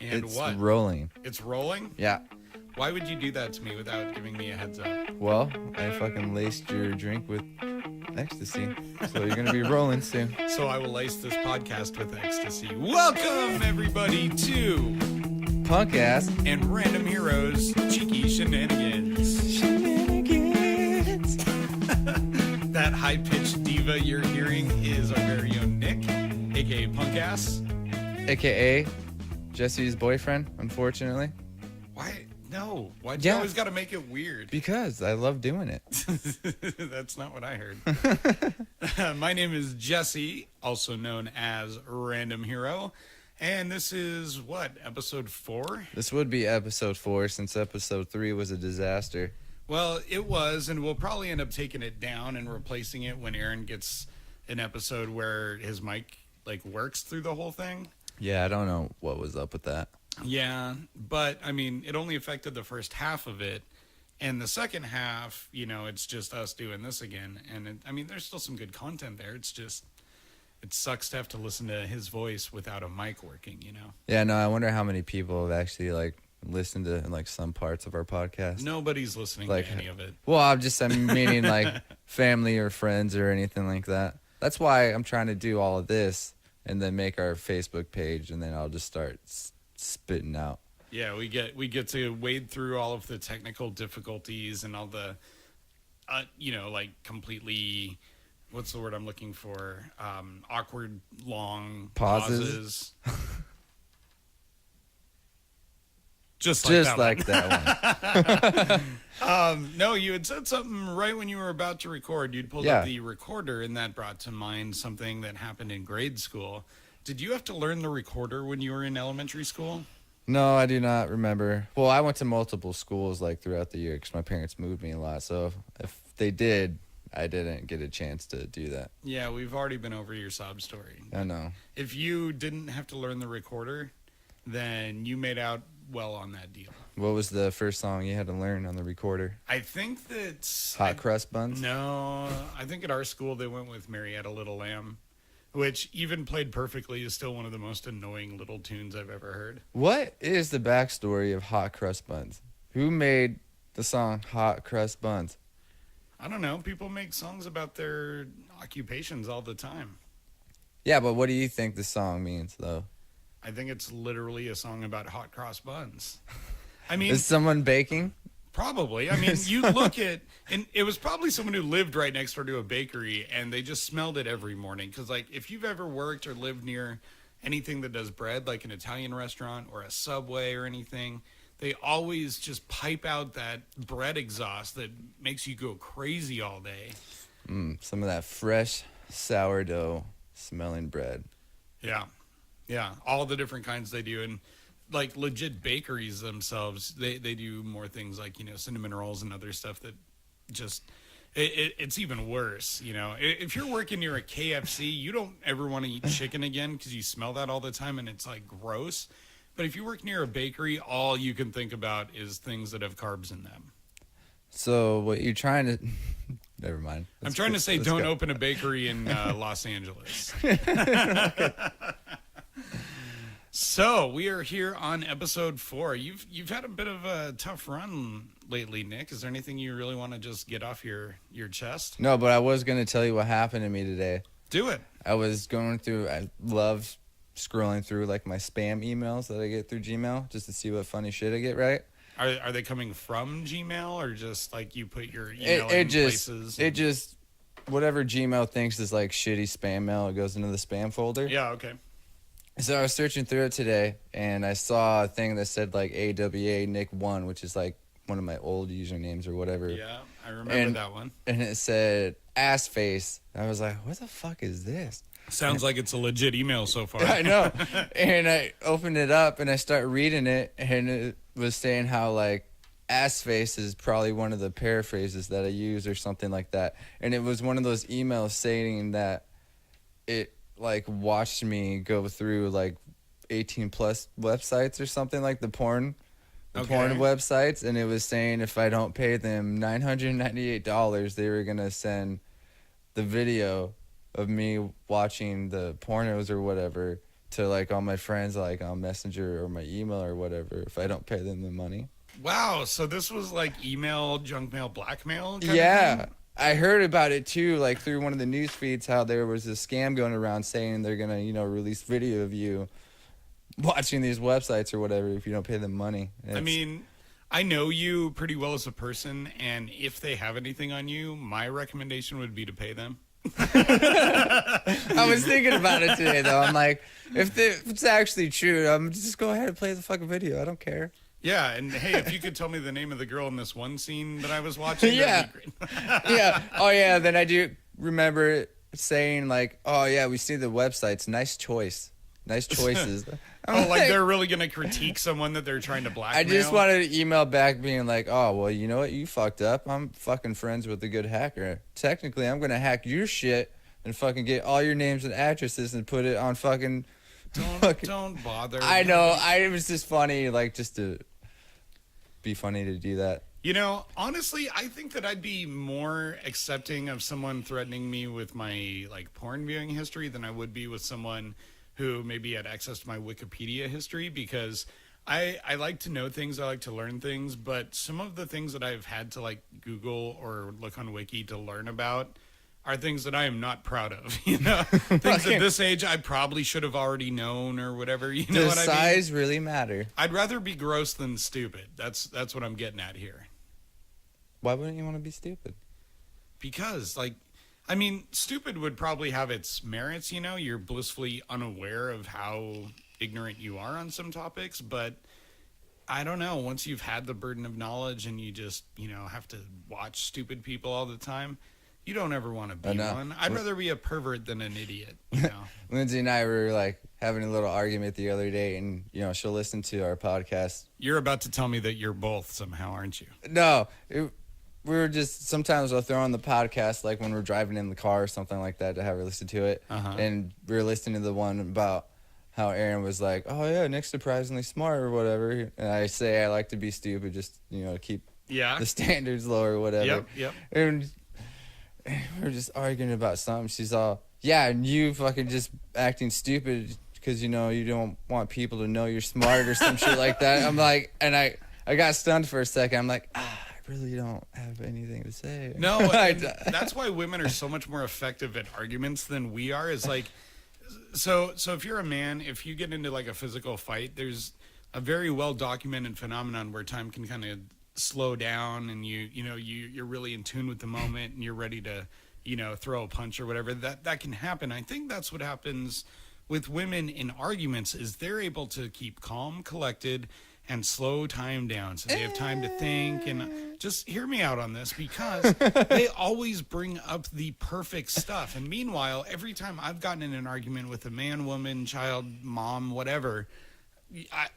And It's what? rolling. It's rolling? Yeah. Why would you do that to me without giving me a heads up? Well, I fucking laced your drink with ecstasy, so you're gonna be rolling soon. So I will lace this podcast with ecstasy. Welcome, everybody, to Punk ass. and Random Heroes Cheeky Shenanigans. Shenanigans. That high-pitched diva you're hearing is our very own Nick, aka Punk Ass. AKA Jesse's boyfriend, unfortunately. Why? No. Why'd you Yeah. always got to make it weird? Because I love doing it. That's not what I heard. My name is Jesse, also known as Random Hero. And this is, what, episode 4? This would be episode 4 since episode 3 was a disaster. Well, it was, and we'll probably end up taking it down and replacing it when Aaron gets an episode where his mic, works through the whole thing. Yeah, I don't know what was up with that. Yeah, but, I mean, it only affected the first half of it. And the second half, it's just us doing this again. And, there's still some good content there. It's just, it sucks to have to listen to his voice without a mic working, Yeah, no, I wonder how many people have actually, listened to, some parts of our podcast. Nobody's listening to any of it. Well, I'm meaning, family or friends or anything like that. That's why I'm trying to do all of this and then make our Facebook page, and then I'll just start spitting out. Yeah, we get to wade through all of the technical difficulties and all the, completely, what's the word I'm looking for? Awkward, long pauses. Just like that one. No, you had said something right when you were about to record. You'd pulled up the recorder, and that brought to mind something that happened in grade school. Did you have to learn the recorder when you were in elementary school? No, I do not remember. Well, I went to multiple schools throughout the year because my parents moved me a lot. So if they did, I didn't get a chance to do that. Yeah, we've already been over your sob story. I know. If you didn't have to learn the recorder, then you made out well on that deal. What was the first song you had to learn on the recorder? I think that's... Hot Crust Buns? No, I think at our school they went with Marietta Little Lamb, which even played perfectly is still one of the most annoying little tunes I've ever heard. What is the backstory of Hot Crust Buns? Who made the song Hot Crust Buns? I don't know. People make songs about their occupations all the time. Yeah, but what do you think the song means, though? I think it's literally a song about hot cross buns. Is someone baking? Probably. You look at, and it was probably someone who lived right next door to a bakery, and they just smelled it every morning. Because, if you've ever worked or lived near anything that does bread, like an Italian restaurant or a Subway or anything, they always just pipe out that bread exhaust that makes you go crazy all day. Some of that fresh sourdough smelling bread. Yeah. Yeah, all the different kinds they do. And, legit bakeries themselves, they do more things like, cinnamon rolls and other stuff that just, it's even worse, If you're working near a KFC, you don't ever want to eat chicken again because you smell that all the time and it's, gross. But if you work near a bakery, all you can think about is things that have carbs in them. So what you're trying to... Never mind. I'm trying to say don't open a bakery in Los Angeles. So we are here on episode 4. You've had a bit of a tough run lately, Nick. Is there anything you really want to just get off your chest? No, but I was going to tell you what happened to me today. Do it. I was going through... I love scrolling through my spam emails that I get through Gmail just to see what funny shit I get, right? Are they coming from Gmail or just you put your email in places? It just... Whatever Gmail thinks is shitty spam mail, it goes into the spam folder. Yeah, okay. So I was searching through it today, and I saw a thing that said AWA Nick 1, which is one of my old usernames or whatever. Yeah, I remember that one. And it said ass face. I was like, what the fuck is this? Sounds like it's a legit email so far. I know. And I opened it up and I start reading it, and it was saying how ass face is probably one of the paraphrases that I use or something like that. And it was one of those emails saying that it watched me go through 18 plus websites or something, the porn websites, and it was saying if I don't pay them $998, they were gonna send the video of me watching the pornos or whatever to like all my friends, like on Messenger or my email or whatever, if I don't pay them the money. Wow, so this was like email, junk mail, blackmail kind of Yeah. thing? I heard about it too, like through one of the news feeds, how there was a scam going around saying they're gonna, release video of you watching these websites or whatever if you don't pay them money. I mean, I know you pretty well as a person, and if they have anything on you, my recommendation would be to pay them. I was thinking about it today, though. I'm like, if it's actually true, just go ahead and play the fucking video. I don't care. Yeah, and hey, if you could tell me the name of the girl in this one scene that I was watching, Yeah. that'd be great. Yeah. Oh, yeah. Then I do remember saying, like, oh, yeah, we see the websites. Nice choice. Nice choices. Oh, like they're really going to critique someone that they're trying to blackmail? I just wanted to email back being like, oh, well, you know what? You fucked up. I'm fucking friends with a good hacker. Technically, I'm going to hack your shit and fucking get all your names and addresses and put it on fucking... Don't bother. I know. It was just funny, like, just to be funny to do that. You know, honestly, I think that I'd be more accepting of someone threatening me with my, like, porn viewing history than I would be with someone who maybe had access to my Wikipedia history, because I like to know things, I like to learn things, but some of the things that I've had to, like, Google or look on Wiki to learn about are things that I am not proud of, Things at this age I probably should have already known or whatever, you know what I mean? Does size really matter? I'd rather be gross than stupid. That's what I'm getting at here. Why wouldn't you want to be stupid? Because, like, I mean, stupid would probably have its merits, You're blissfully unaware of how ignorant you are on some topics, but I don't know. Once you've had the burden of knowledge and you just, have to watch stupid people all the time, you don't ever want to be one. I'd rather be a pervert than an idiot, Lindsay and I were, like, having a little argument the other day, and, she'll listen to our podcast. You're about to tell me that you're both somehow, aren't you? No, we were just, sometimes I'll throw on the podcast, like when we're driving in the car or something like that, to have her listen to it. Uh-huh. And we were listening to the one about how Aaron was like, oh, yeah, Nick's surprisingly smart or whatever. And I say I like to be stupid, just, keep the standards low or whatever. Yep. And we were just arguing about something. She's all, yeah, and you fucking just acting stupid because, you don't want people to know you're smart or some shit like that. I'm like, and I got stunned for a second. I'm like, I really don't have anything to say. No, that's why women are so much more effective at arguments than we are. Is like, so if you're a man, if you get into like a physical fight, there's a very well documented phenomenon where time can kind of slow down, and you're really in tune with the moment, and you're ready to throw a punch or whatever. That can happen. I think that's what happens with women in arguments, is they're able to keep calm, collected, and slow time down, so they have time to think. And just hear me out on this, because they always bring up the perfect stuff. And meanwhile, every time I've gotten in an argument with a man, woman, child, mom, whatever,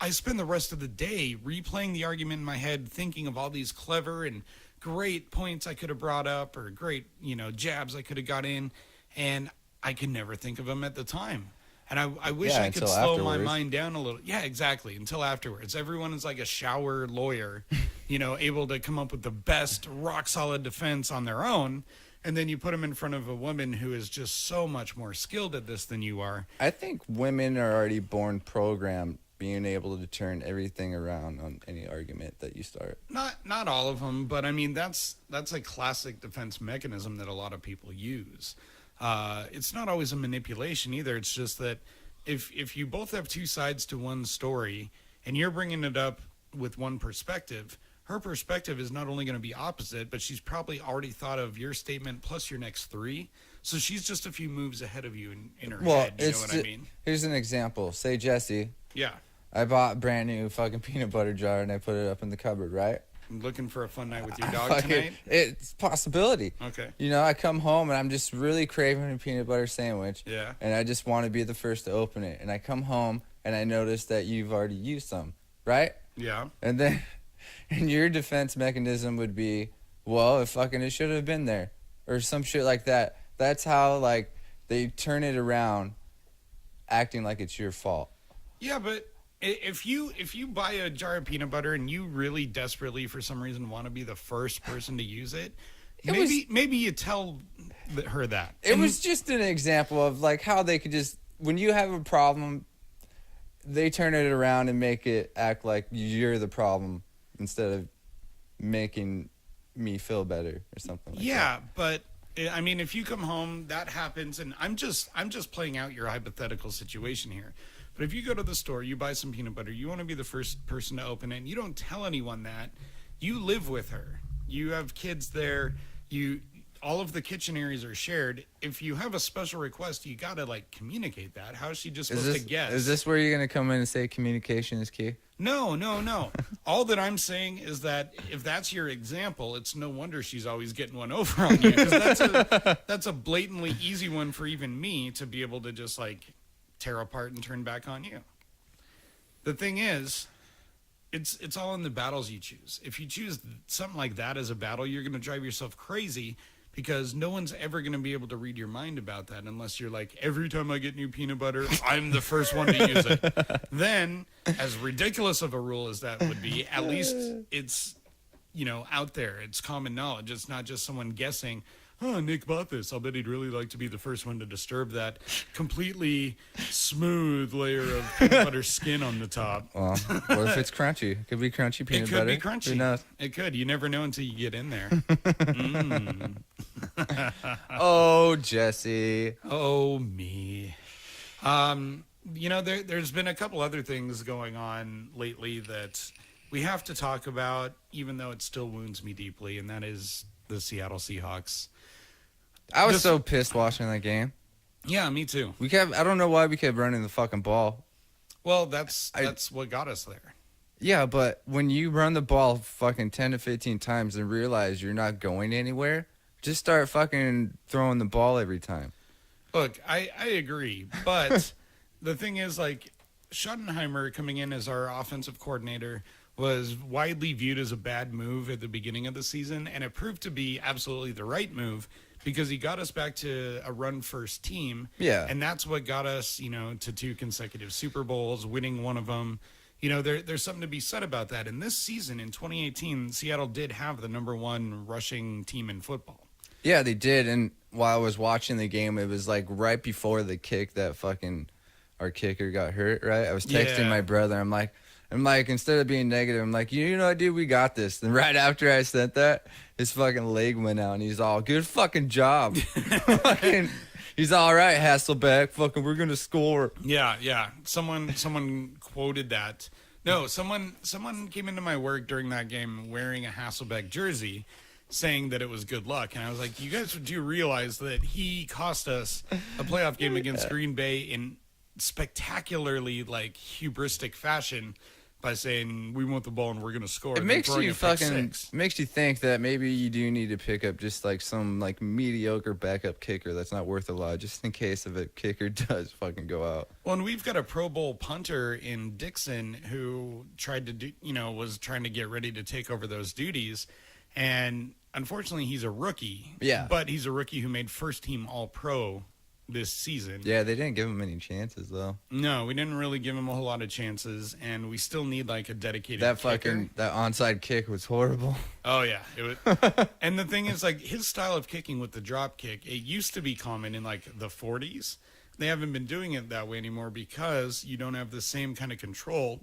I spend the rest of the day replaying the argument in my head, thinking of all these clever and great points I could have brought up, or great, jabs I could have got in, and I can never think of them at the time. And I wish I could slow my mind down a little. Yeah, exactly. Until afterwards. Everyone is like a shower lawyer, able to come up with the best rock solid defense on their own. And then you put them in front of a woman who is just so much more skilled at this than you are. I think women are already born programmed being able to turn everything around on any argument that you start. Not all of them, but I mean, that's a classic defense mechanism that a lot of people use. It's not always a manipulation either. It's just that if you both have two sides to one story and you're bringing it up with one perspective, her perspective is not only going to be opposite, but she's probably already thought of your statement plus your next three. So she's just a few moves ahead of you in her head. You know what I mean? Here's an example. Say, Jesse. Yeah. I bought a brand new fucking peanut butter jar and I put it up in the cupboard, right? I'm looking for a fun night with your dog tonight? It's a possibility. Okay. I come home and I'm just really craving a peanut butter sandwich. Yeah. And I just want to be the first to open it. And I come home and I notice that you've already used some, right? Yeah. And then and your defense mechanism would be, well, it should have been there. Or some shit like that. That's how, like, they turn it around acting like it's your fault. Yeah, but if you buy a jar of peanut butter and you really desperately for some reason want to be the first person to use it, maybe you tell her that. It was just an example of like how they could just, when you have a problem they turn it around and make it act like you're the problem instead of making me feel better or something like that. Yeah, but I mean, if you come home, that happens, and I'm just playing out your hypothetical situation here. But if you go to the store, you buy some peanut butter, you want to be the first person to open it, and you don't tell anyone that, you live with her. You have kids there. All of the kitchen areas are shared. If you have a special request, you gotta like communicate that. How is she just supposed to guess? Is this where you're gonna come in and say communication is key? No. All that I'm saying is that if that's your example, it's no wonder she's always getting one over on you, because that's a blatantly easy one for even me to be able to just like tear apart and turn back on you. The thing is, it's all in the battles you choose. If you choose something like that as a battle, you're going to drive yourself crazy, because no one's ever going to be able to read your mind about that unless you're like, every time I get new peanut butter, I'm the first one to use it. Then, as ridiculous of a rule as that would be, at least it's, out there. It's common knowledge. It's not just someone guessing, oh, Nick bought this. I'll bet he'd really like to be the first one to disturb that completely smooth layer of peanut butter skin on the top. Well, what if it's crunchy? It could be crunchy peanut butter. It could be crunchy. Who knows? It could. You never know until you get in there. Oh, Jesse. Oh, me. There's been a couple other things going on lately that we have to talk about, even though it still wounds me deeply, and that is the Seattle Seahawks. I was so pissed watching that game. Yeah, me too. I don't know why we kept running the fucking ball. Well, that's what got us there. Yeah, but when you run the ball fucking 10 to 15 times and realize you're not going anywhere, just start fucking throwing the ball every time. Look, I agree, but the thing is, like, Schottenheimer coming in as our offensive coordinator was widely viewed as a bad move at the beginning of the season, and it proved to be absolutely the right move, because he got us back to a run-first team. Yeah. And that's what got us, to 2 consecutive Super Bowls, winning one of them. There's something to be said about that. And this season, in 2018, Seattle did have the number 1 rushing team in football. Yeah, they did. And while I was watching the game, it was like right before the kick that fucking our kicker got hurt, right? I was texting my brother. I'm like, instead of being negative, I'm like, dude, we got this. And right after I said that, his fucking leg went out, and he's all, good fucking job. He's all right, Hasselbeck. Fucking, we're gonna score. Yeah. Someone quoted that. No, someone came into my work during that game wearing a Hasselbeck jersey, saying that it was good luck, and I was like, you guys do realize that he cost us a playoff game against Green Bay in spectacularly like hubristic fashion by saying we want the ball and we're gonna score. It makes you think that maybe you do need to pick up just like some like mediocre backup kicker that's not worth a lot, just in case if a kicker does fucking go out. Well, and we've got a Pro Bowl punter in Dixon who tried to was trying to get ready to take over those duties, and unfortunately he's a rookie. Yeah, but he's a rookie who made first team All Pro this season. Yeah, they didn't give him any chances though. No, we didn't really give him a whole lot of chances, and we still need like a dedicated kicker. That onside kick was horrible. Oh yeah, it was. And the thing is, like, his style of kicking with the drop kick, it used to be common in like the 40s. They haven't been doing it that way anymore because you don't have the same kind of control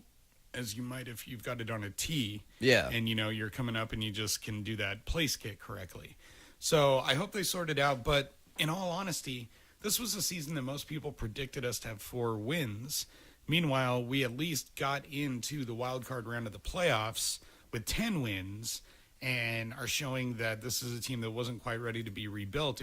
as you might if you've got it on a tee. Yeah. And you're coming up and you just can do that place kick correctly. So I hope they sort it out, but in all honesty, this was a season that most people predicted us to have 4 wins. Meanwhile, we at least got into the wild card round of the playoffs with 10 wins and are showing that this is a team that wasn't quite ready to be rebuilt.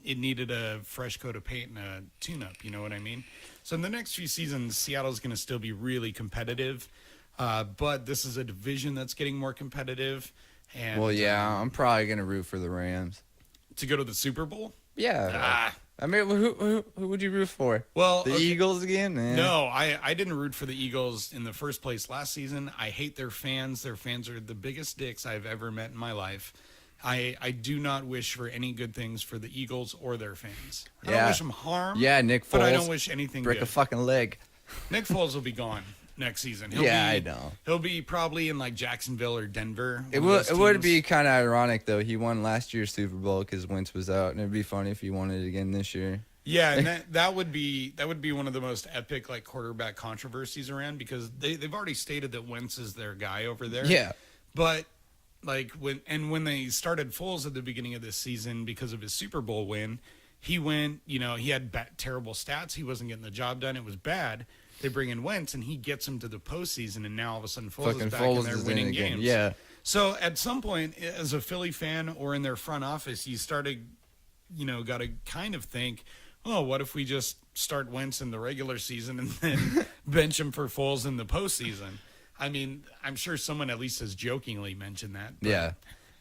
It needed a fresh coat of paint and a tune-up, you know what I mean? So in the next few seasons, Seattle's going to still be really competitive, but this is a division that's getting more competitive. And well, yeah, I'm probably going to root for the Rams. To go to the Super Bowl? Yeah. I mean, who would you root for? Well, the Eagles again? No, I didn't root for the Eagles in the first place last season. I hate their fans. Their fans are the biggest dicks I've ever met in my life. I do not wish for any good things for the Eagles or their fans. I don't wish them harm. Yeah, Nick Foles. But I don't wish anything break good. a fucking leg. Nick Foles will be gone next season. I know. He'll be probably in like Jacksonville or Denver. It would be kind of ironic though. He won last year's Super Bowl because Wentz was out, and it'd be funny if he won it again this year. Yeah, and that would be one of the most epic like quarterback controversies around, because they've already stated that Wentz is their guy over there. Yeah. But like when they started Foles at the beginning of this season because of his Super Bowl win, he went, he had terrible stats. He wasn't getting the job done. It was bad. They bring in Wentz and he gets him to the postseason, and now all of a sudden Foles is back and they're winning games. Yeah. So at some point, as a Philly fan or in their front office, you started, got to kind of think, oh, what if we just start Wentz in the regular season and then bench him for Foles in the postseason? I mean, I'm sure someone at least has jokingly mentioned that. But Yeah.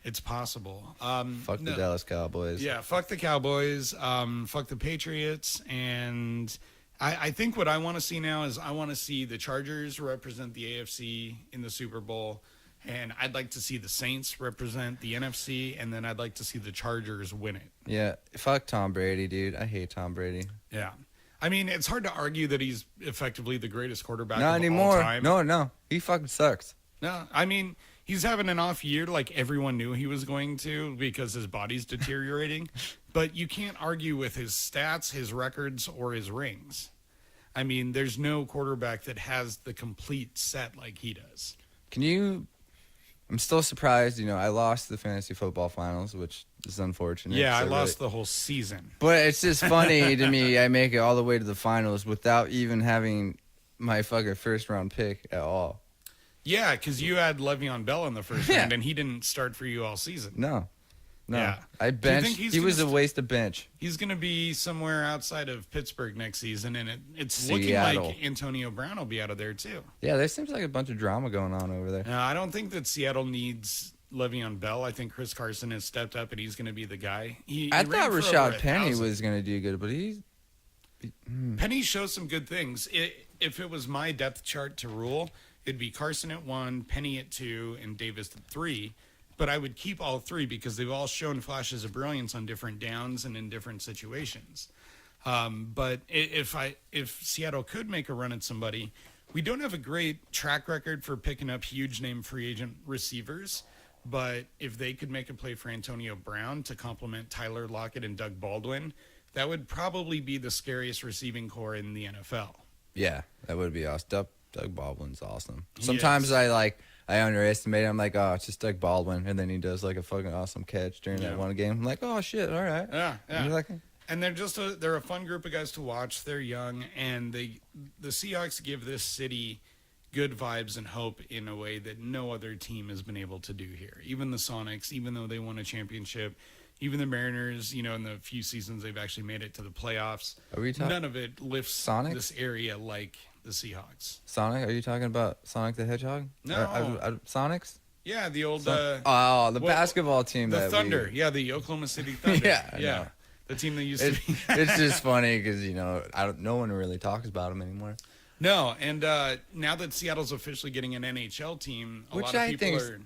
It's possible. Fuck the Dallas Cowboys. Yeah, fuck the Cowboys. Fuck the Patriots. And I think what I want to see now is I want to see the Chargers represent the AFC in the Super Bowl. And I'd like to see the Saints represent the NFC, and then I'd like to see the Chargers win it. Yeah, fuck Tom Brady, dude. I hate Tom Brady. Yeah. I mean, it's hard to argue that he's effectively the greatest quarterback Not of anymore. all time. No. He fucking sucks. No, I mean, he's having an off year like everyone knew he was going to because his body's deteriorating. But you can't argue with his stats, his records, or his rings. I mean, there's no quarterback that has the complete set like he does. I'm still surprised, I lost the fantasy football finals, which is unfortunate. Yeah, I lost the whole season. But it's just funny to me. I make it all the way to the finals without even having my fucking first round pick at all. Yeah, because you had Le'Veon Bell in the first round, and he didn't start for you all season. No. Yeah. I benched. He was a waste of bench. He's going to be somewhere outside of Pittsburgh next season, and it's Seattle. looking like Antonio Brown will be out of there too. Yeah, there seems like a bunch of drama going on over there. No, I don't think that Seattle needs Le'Veon Bell. I think Chris Carson has stepped up, and he's going to be the guy. I thought Rashad Penny was going to do good, but Penny shows some good things. If it was my depth chart to rule, it'd be Carson at 1, Penny at 2, and Davis at 3. But I would keep all 3 because they've all shown flashes of brilliance on different downs and in different situations. But if Seattle could make a run at somebody, we don't have a great track record for picking up huge name free agent receivers. But if they could make a play for Antonio Brown to complement Tyler Lockett and Doug Baldwin, that would probably be the scariest receiving core in the NFL. Yeah, that would be awesome. Doug Baldwin's awesome. Sometimes I underestimate him. I'm like, oh, it's just Doug Baldwin, and then he does like a fucking awesome catch during that one game. I'm like, oh shit, all right. Yeah. And they're just they're a fun group of guys to watch. They're young, and the Seahawks give this city good vibes and hope in a way that no other team has been able to do here. Even the Sonics, even though they won a championship, even the Mariners, in the few seasons they've actually made it to the playoffs, none of it lifts this area like the Seahawks. Sonic? Are you talking about Sonic the Hedgehog? No. Sonics? Yeah, the old... basketball team. The Thunder. Yeah, the Oklahoma City Thunder. Yeah. The team that used to be... It's just funny because, no one really talks about them anymore. No, and now that Seattle's officially getting an NHL team, a lot of people are...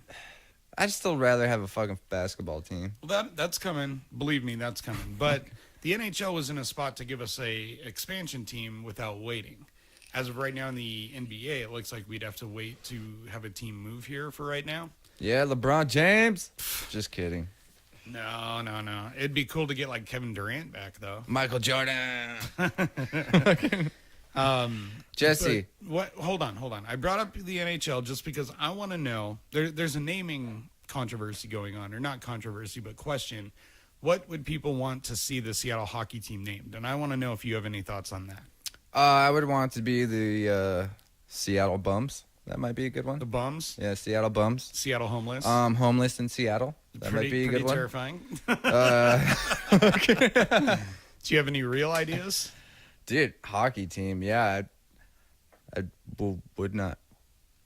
I'd still rather have a fucking basketball team. Well, that's coming. Believe me, that's coming. But the NHL was in a spot to give us a expansion team without waiting. As of right now in the NBA, it looks like we'd have to wait to have a team move here for right now. Yeah, LeBron James. Just kidding. No. It'd be cool to get like Kevin Durant back, though. Michael Jordan. Jesse. Hold on. I brought up the NHL just because I want to know. There's a naming controversy going on, or not controversy, but question. What would people want to see the Seattle hockey team named? And I want to know if you have any thoughts on that. I would want it to be the Seattle Bums. That might be a good one. The Bums? Yeah, Seattle Bums. Seattle Homeless? Homeless in Seattle. That might be a good one. Terrifying. Do you have any real ideas? Dude, hockey team. Yeah, I would not.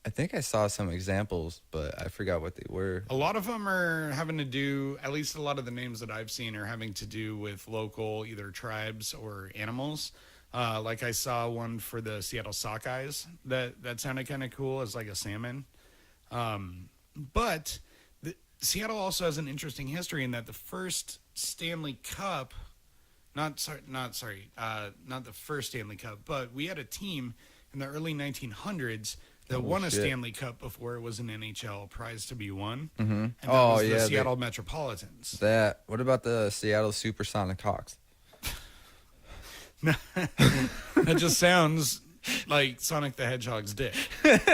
I think I saw some examples, but I forgot what they were. A lot of them are having to do, at least a lot of the names that I've seen are having to do with local either tribes or animals. Like I saw one for the Seattle Sockeyes that sounded kind of cool as like a salmon. But Seattle also has an interesting history in that the first Stanley Cup, not the first Stanley Cup, but we had a team in the early 1900s that won a Stanley Cup before it was an NHL prize to be won. Mm-hmm. And that was the Seattle Metropolitans. What about the Seattle Supersonic Hawks? That just sounds like Sonic the Hedgehog's dick.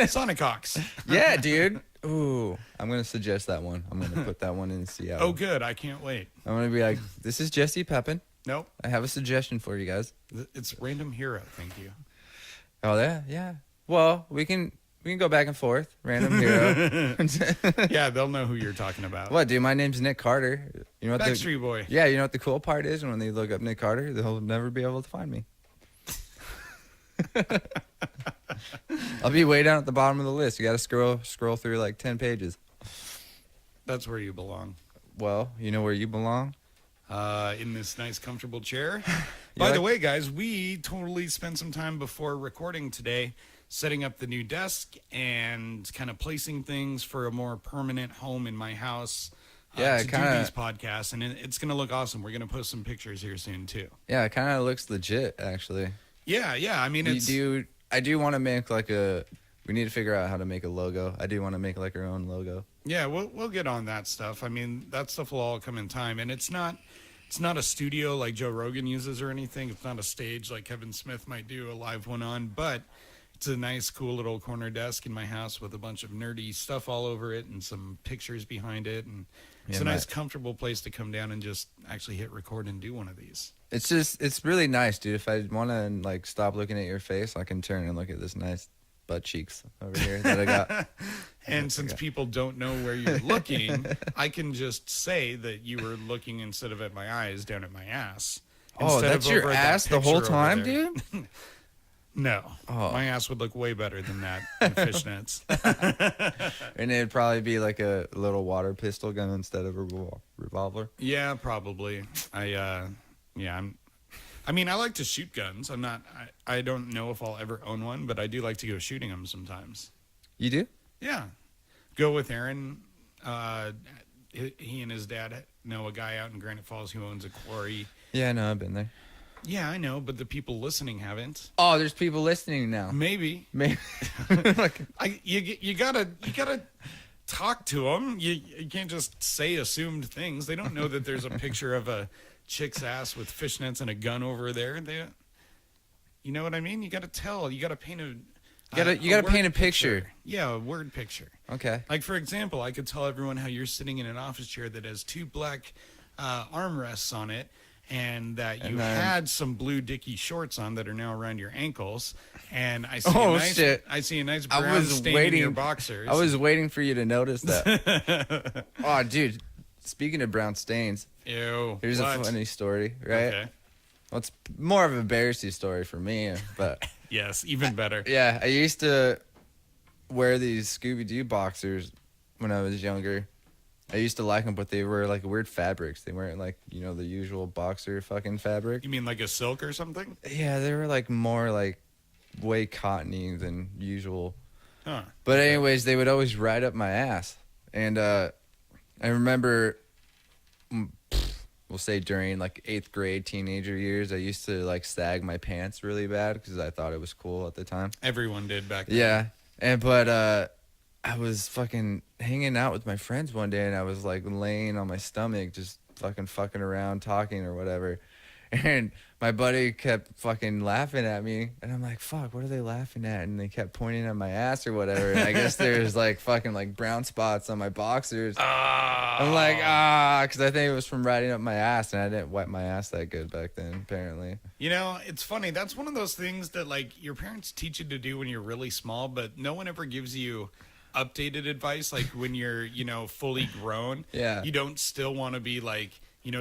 Sonic Hawks. Yeah, dude. Ooh, I'm gonna suggest that one. I'm gonna put that one in Seattle. Oh, good. I can't wait. I'm gonna be like, this is Jesse Pepin. Nope. I have a suggestion for you guys. It's Random Hero. Thank you. Oh yeah. Well, we can go back and forth. Random hero. Yeah, they'll know who you're talking about. What, dude? My name's Nick Carter. You know what Backstreet Boy. Yeah, you know what the cool part is? When they look up Nick Carter, they'll never be able to find me. I'll be way down at the bottom of the list. You got to scroll through like 10 pages. That's where you belong. Well, you know where you belong? In this nice, comfortable chair. By the way, guys, we totally spent some time before recording today setting up the new desk and kind of placing things for a more permanent home in my house. Yeah, to do these podcasts, and it's going to look awesome. We're going to post some pictures here soon, too. Yeah, it kind of looks legit, actually. Yeah. I mean, I do want to make like we need to figure out how to make a logo. I do want to make like our own logo. Yeah, we'll get on that stuff. I mean, that stuff will all come in time, and it's not a studio like Joe Rogan uses or anything. It's not a stage like Kevin Smith might do a live one on, but it's a nice, cool little corner desk in my house with a bunch of nerdy stuff all over it and some pictures behind it, and it's a nice, comfortable place to come down and just actually hit record and do one of these. It's really nice, dude. If I want to like stop looking at your face, I can turn and look at this nice butt cheeks over here that I got. And since people don't know where you're looking, I can just say that you were looking instead of at my eyes, down at my ass. Oh, that's your ass the whole time, dude? No. Oh. My ass would look way better than that in fishnets. And it'd probably be like a little water pistol gun instead of a revolver. Yeah, probably. I mean, I like to shoot guns. I don't know if I'll ever own one, but I do like to go shooting them sometimes. You do? Yeah. Go with Aaron. He and his dad know a guy out in Granite Falls who owns a quarry. Yeah, I know. I've been there. Yeah, I know, but the people listening haven't. Oh, there's people listening now. Maybe. You gotta talk to them. You can't just say assumed things. They don't know that there's a picture of a chick's ass with fishnets and a gun over there. You know what I mean? You gotta tell. You gotta paint a. You gotta paint a picture. Yeah, a word picture. Okay. Like, for example, I could tell everyone how you're sitting in an office chair that has two black armrests on it, and that you had some blue Dickie shorts on that are now around your ankles, and I see a nice brown stain in your boxers. I was waiting for you to notice that. Oh, dude. Speaking of brown stains, here's a funny story, right? Okay. Well, it's more of an embarrassing story for me, but yes, even better. Yeah, I used to wear these Scooby-Doo boxers when I was younger. I used to like them, but they were like weird fabrics. They weren't like, the usual boxer fucking fabric. You mean like a silk or something? Yeah, they were like more like way cottony than usual. Huh. But anyways, they would always ride up my ass. And I remember, we'll say during like 8th grade, teenager years, I used to like sag my pants really bad because I thought it was cool at the time. Everyone did back then. Yeah. But I was fucking hanging out with my friends one day, and I was like laying on my stomach, just fucking around, talking or whatever. And my buddy kept fucking laughing at me, and I'm like, fuck, what are they laughing at? And they kept pointing at my ass or whatever. And I guess there's like fucking like brown spots on my boxers. I'm like, because I think it was from riding up my ass, and I didn't wipe my ass that good back then, apparently. It's funny. That's one of those things that like your parents teach you to do when you're really small, but no one ever gives you updated advice. Like when you're, fully grown, you don't still want to be like,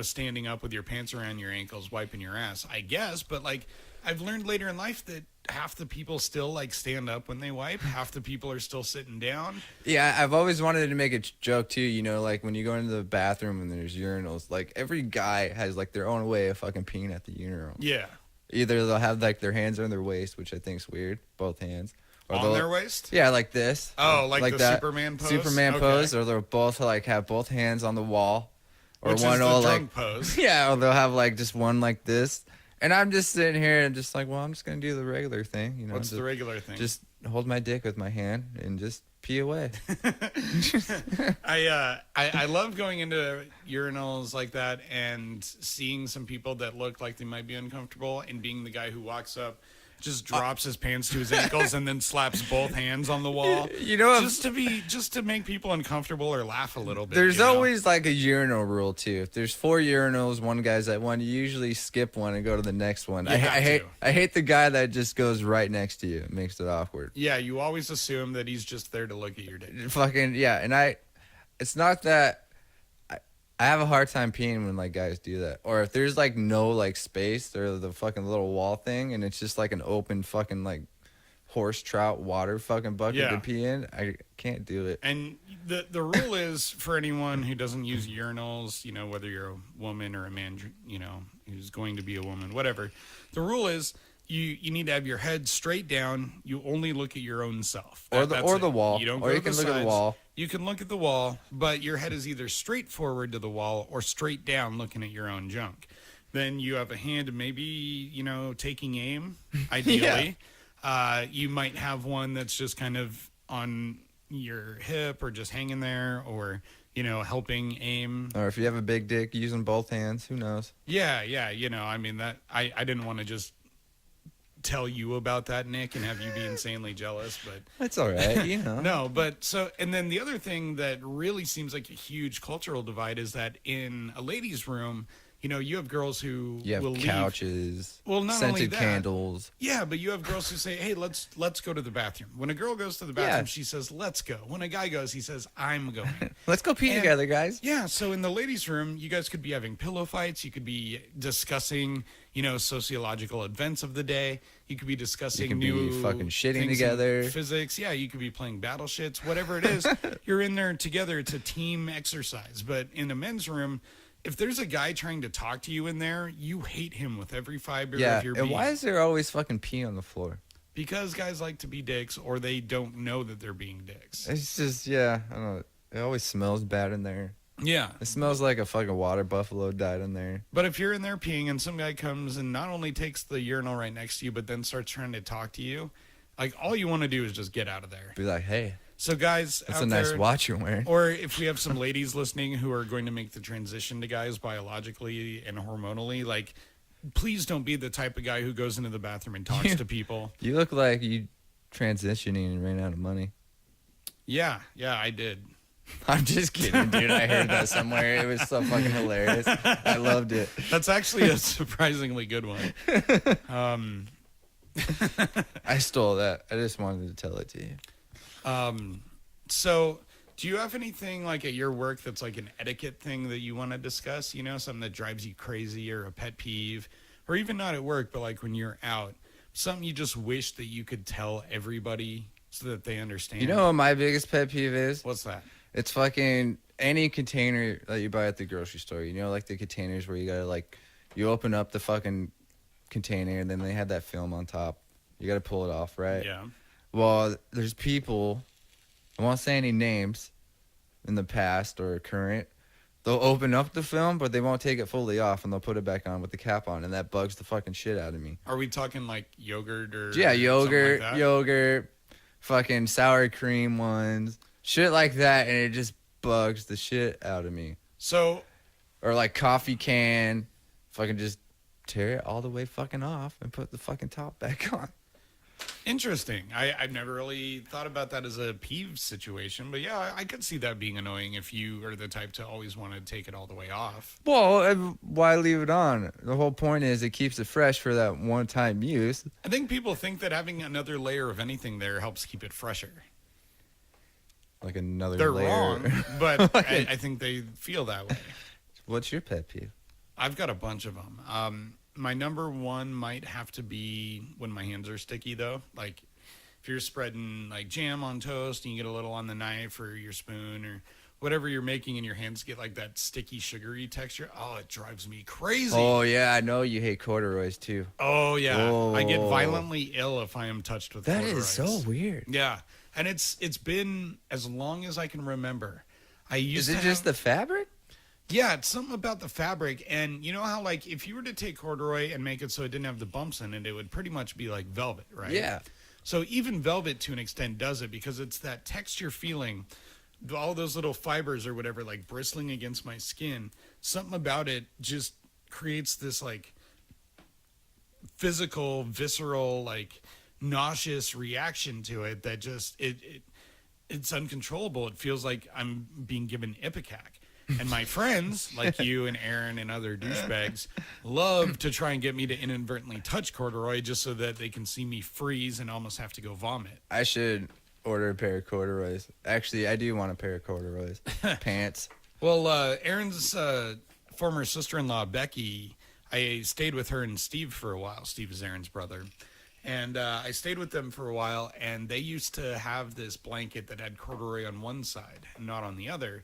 standing up with your pants around your ankles, wiping your ass, I guess. But like, I've learned later in life that half the people still like stand up when they wipe. Half the people are still sitting down. Yeah, I've always wanted to make a joke too. Like when you go into the bathroom and there's urinals, like every guy has like their own way of fucking peeing at the urinal. Yeah. Either they'll have like their hands on their waist, which I think's weird, both hands. Or on their waist? Yeah, like this. Oh, like the that. Superman pose? Superman pose, or they'll both like have both hands on the wall. Or which one is the will drunk like pose. Yeah, or they'll have like just one like this. And I'm just sitting here and just like, well, I'm just gonna do the regular thing, What's the regular thing? Just hold my dick with my hand and just pee away. I love going into urinals like that and seeing some people that look like they might be uncomfortable and being the guy who walks up, just drops his pants to his ankles and then slaps both hands on the wall. You know, just to make people uncomfortable or laugh a little bit. There's always like a urinal rule too. If there's 4 urinals, one guy's at one, you usually skip one and go to the next one. I hate the guy that just goes right next to you. It makes it awkward. Yeah, you always assume that he's just there to look at your dick. Fucking yeah, and it's not that I have a hard time peeing when like guys do that. Or if there's like no like space or the fucking little wall thing and it's just like an open fucking like horse trout water fucking bucket to pee in, I can't do it. And the rule is for anyone who doesn't use urinals, you know, whether you're a woman or a man, you know, who's going to be a woman, whatever. The rule is you need to have your head straight down. You only look at your own self. Or the wall. You don't or go you to can the look sides. at the wall. You can look at the wall, but your head is either straight forward to the wall or straight down looking at your own junk. Then you have a hand maybe, you know, taking aim, ideally. You might have one that's just kind of on your hip or just hanging there or, you know, helping aim. Or if you have a big dick, using both hands, who knows? Yeah, you know, I mean, that I didn't want to just tell you about that, Nick, and have you be insanely jealous, but That's all right, you know. no, but so, and then the other thing that really seems like a huge cultural divide is that in a ladies' room, you know, you have girls who You have will couches, Well, not scented only that, candles. Yeah, but you have girls who say, "Hey, let's go to the bathroom." When a girl goes to the bathroom, Yeah. she says, "Let's go." When a guy goes, he says, "I'm going." Let's go pee And- together, guys. Yeah, so in the ladies' room, you guys could be having pillow fights. You could be discussing, you know, sociological events of the day. You could be discussing You could be new fucking shitting things in together. physics. Yeah, you could be playing battle shits. Whatever it is, you're in there together. It's a team exercise. But in a men's room, if there's a guy trying to talk to you in there, you hate him with every fiber Yeah, of your and being. why is there always fucking pee on the floor? Because guys like to be dicks, or they don't know that they're being dicks. It's just, yeah, I don't know. It always smells bad in there. Yeah. It smells like a fucking water buffalo died in there. But if you're in there peeing and some guy comes and not only takes the urinal right next to you, but then starts trying to talk to you, like all you want to do is just get out of there. Be like, hey, So guys, that's out a nice there, watch you're wearing. or if we have some ladies listening who are going to make the transition to guys biologically and hormonally, like, please don't be the type of guy who goes into the bathroom and talks to people. You look like you transitioning and ran out of money. Yeah, I did. I'm just kidding, dude. I heard that somewhere. It was so fucking hilarious. I loved it. That's actually a surprisingly good one. I stole that. I just wanted to tell it to you. So do you have anything like at your work that's like an etiquette thing that you want to discuss? You know, something that drives you crazy or a pet peeve, or even not at work, but like when you're out, something you just wish that you could tell everybody so that they understand. You know what my biggest pet peeve is? What's that? It's fucking any container that you buy at the grocery store. You know, like the containers where you gotta like, you open up the fucking container and then they have that film on top. You gotta pull it off, right? Yeah. Well, there's people, I won't say any names, in the past or current. They'll open up the film, but they won't take it fully off, and they'll put it back on with the cap on, and that bugs the fucking shit out of me. Are we talking like yogurt or Yeah, yogurt, something like that? yogurt, fucking sour cream ones, shit like that, and it just bugs the shit out of me. So Or like coffee can, fucking just tear it all the way fucking off and put the fucking top back on. interesting. I've never really thought about that as a peeve situation, but yeah, I could see that being annoying if you are the type to always want to take it all the way off. Well, why leave it on? The whole point is it keeps it fresh for that one-time use. I think people think that having another layer of anything there helps keep it fresher. Like another They're layer. wrong, but I think they feel that way. What's your pet peeve? I've got a bunch of them. My number one might have to be when my hands are sticky, though. Like, if you're spreading, like, jam on toast and you get a little on the knife or your spoon or whatever you're making and your hands get, like, that sticky, sugary texture, oh, it drives me crazy. Oh, yeah, I know you hate corduroys, too. Oh, yeah. I get Oh. violently ill if I am touched with That corduroys. is so weird. Yeah. And it's been as long as I can remember. I used Is it to just have- the fabric? Yeah, it's something about the fabric. And you know how, like, if you were to take corduroy and make it so it didn't have the bumps in it, it would pretty much be like velvet, right? Yeah. So even velvet to an extent does it because it's that texture feeling, all those little fibers or whatever like bristling against my skin. Something about it just creates this like physical, visceral, like nauseous reaction to it that just it's uncontrollable. It feels like I'm being given Ipecac. And my friends, like you and Aaron and other douchebags, love to try and get me to inadvertently touch corduroy just so that they can see me freeze and almost have to go vomit. I should order a pair of corduroys. Actually, I do want a pair of corduroys. Pants. Well, Aaron's former sister-in-law, Becky, I stayed with her and Steve for a while. Steve is Aaron's brother. And I stayed with them for a while, and they used to have this blanket that had corduroy on one side and not on the other.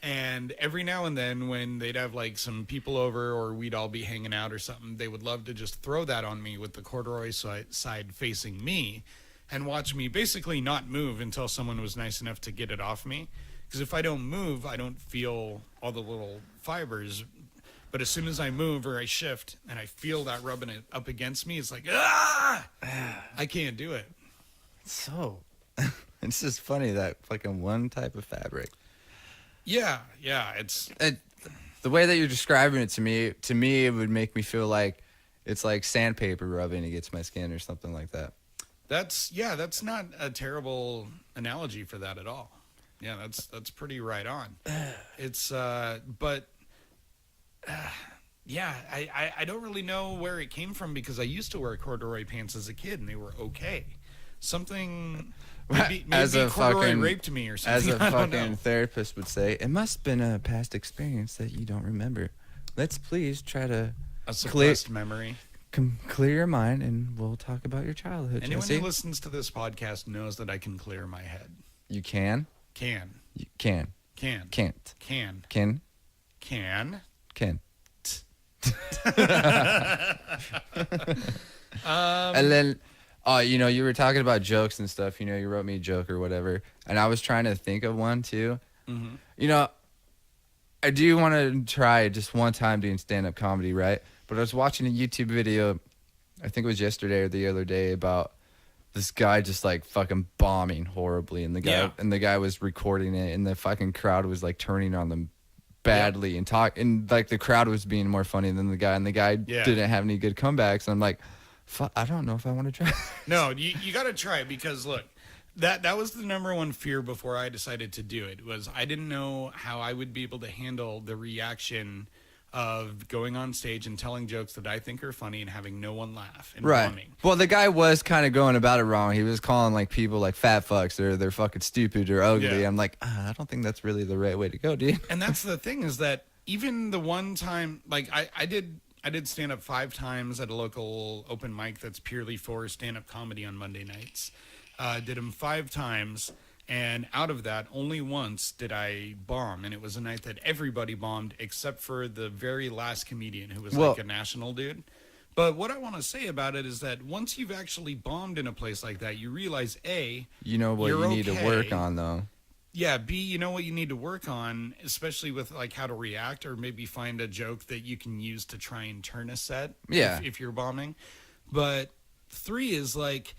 And every now and then when they'd have like some people over or we'd all be hanging out or something, they would love to just throw that on me with the corduroy side facing me and watch me basically not move until someone was nice enough to get it off me. Because if I don't move, I don't feel all the little fibers. But as soon as I move or I shift and I feel that rubbing it up against me, it's like, ah! I can't do it. So, it's just funny that fucking one type of fabric. Yeah, the way that you're describing it to me, it would make me feel like it's like sandpaper rubbing against my skin or something like that. That's not a terrible analogy for that at all. Yeah, that's pretty right on. It's I don't really know where it came from because I used to wear corduroy pants as a kid and they were okay. Something maybe corduroy raped me or something. As a fucking therapist would say, it must have been a past experience that you don't remember. Let's please try to a suppressed memory. Clear your mind, and we'll talk about your childhood. Anyone Jesse? who listens to this podcast knows that I can clear my head. You can? Can. You can. Can. Can't. Can. Can. Can. Can. And then, you were talking about jokes and stuff. You wrote me a joke or whatever, and I was trying to think of one too. Mm-hmm. I do want to try just one time doing stand-up comedy, right? But I was watching a YouTube video, I think it was yesterday or the other day, about this guy just like fucking bombing horribly, and the guy was recording it, and the fucking crowd was like turning on them badly and like the crowd was being more funny than the guy, and the guy didn't have any good comebacks. And I'm like, I don't know if I want to try. No, you got to try it because look, that was the number one fear before I decided to do it. Was I didn't know how I would be able to handle the reaction of going on stage and telling jokes that I think are funny and having no one laugh and bombing. Well, the guy was kind of going about it wrong. He was calling like people like fat fucks or they're fucking stupid or ugly. I'm like, I don't think that's really the right way to go, dude. And that's the thing is that even the one time, like I did stand up 5 times at a local open mic that's purely for stand up comedy on Monday nights. Did them 5 times. And out of that, only once did I bomb. And it was a night that everybody bombed except for the very last comedian who was like a national dude. But what I want to say about it is that once you've actually bombed in a place like that, you realize, A, you know what you need to work on, though. Yeah, B, you know what you need to work on, especially with like how to react or maybe find a joke that you can use to try and turn a set if you're bombing. But 3 is like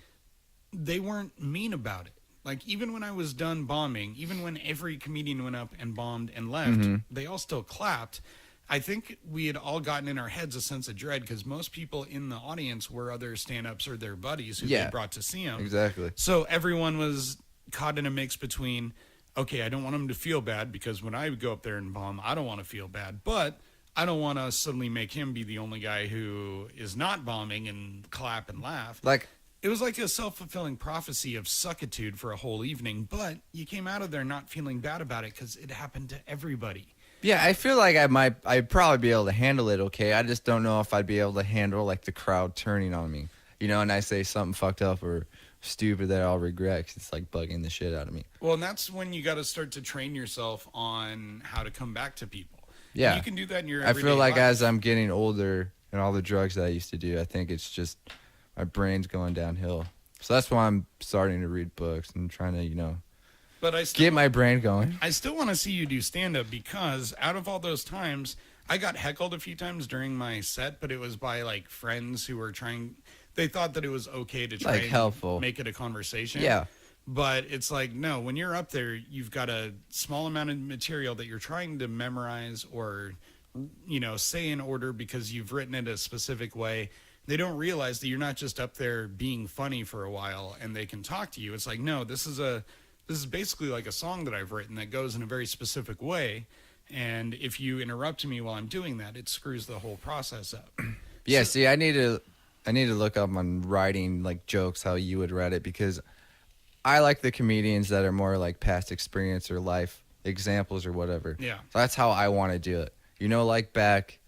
they weren't mean about it. Like, even when I was done bombing, even when every comedian went up and bombed and left, they all still clapped. I think we had all gotten in our heads a sense of dread because most people in the audience were other stand-ups or their buddies who they brought to see them. Exactly. So everyone was caught in a mix between, okay, I don't want them to feel bad because when I go up there and bomb, I don't want to feel bad. But I don't want to suddenly make him be the only guy who is not bombing and clap and laugh. Like... It was like a self-fulfilling prophecy of suckitude for a whole evening, but you came out of there not feeling bad about it because it happened to everybody. Yeah, I feel like I'd probably be able to handle it okay. I just don't know if I'd be able to handle like the crowd turning on me, and I say something fucked up or stupid that I'll regret 'cause it's like bugging the shit out of me. Well, and that's when you got to start to train yourself on how to come back to people. Yeah. And you can do that in your everyday I feel like life. as I'm getting older and all the drugs that I used to do, I think it's just... my brain's going downhill. So that's why I'm starting to read books and trying to, but I still get my brain going. I still want to see you do stand-up because out of all those times, I got heckled a few times during my set, but it was by, like, friends who were they thought that it was okay to try Like, and helpful. make it a conversation. Yeah. But it's like, no, when you're up there, you've got a small amount of material that you're trying to memorize or, say in order because you've written it a specific way. They don't realize that you're not just up there being funny for a while and they can talk to you. It's like, no, this is basically like a song that I've written that goes in a very specific way. And if you interrupt me while I'm doing that, it screws the whole process up. Yeah, see, I need to look up on writing like jokes how you would write it, because I like the comedians that are more like past experience or life examples or whatever. Yeah. So that's how I want to do it. Like back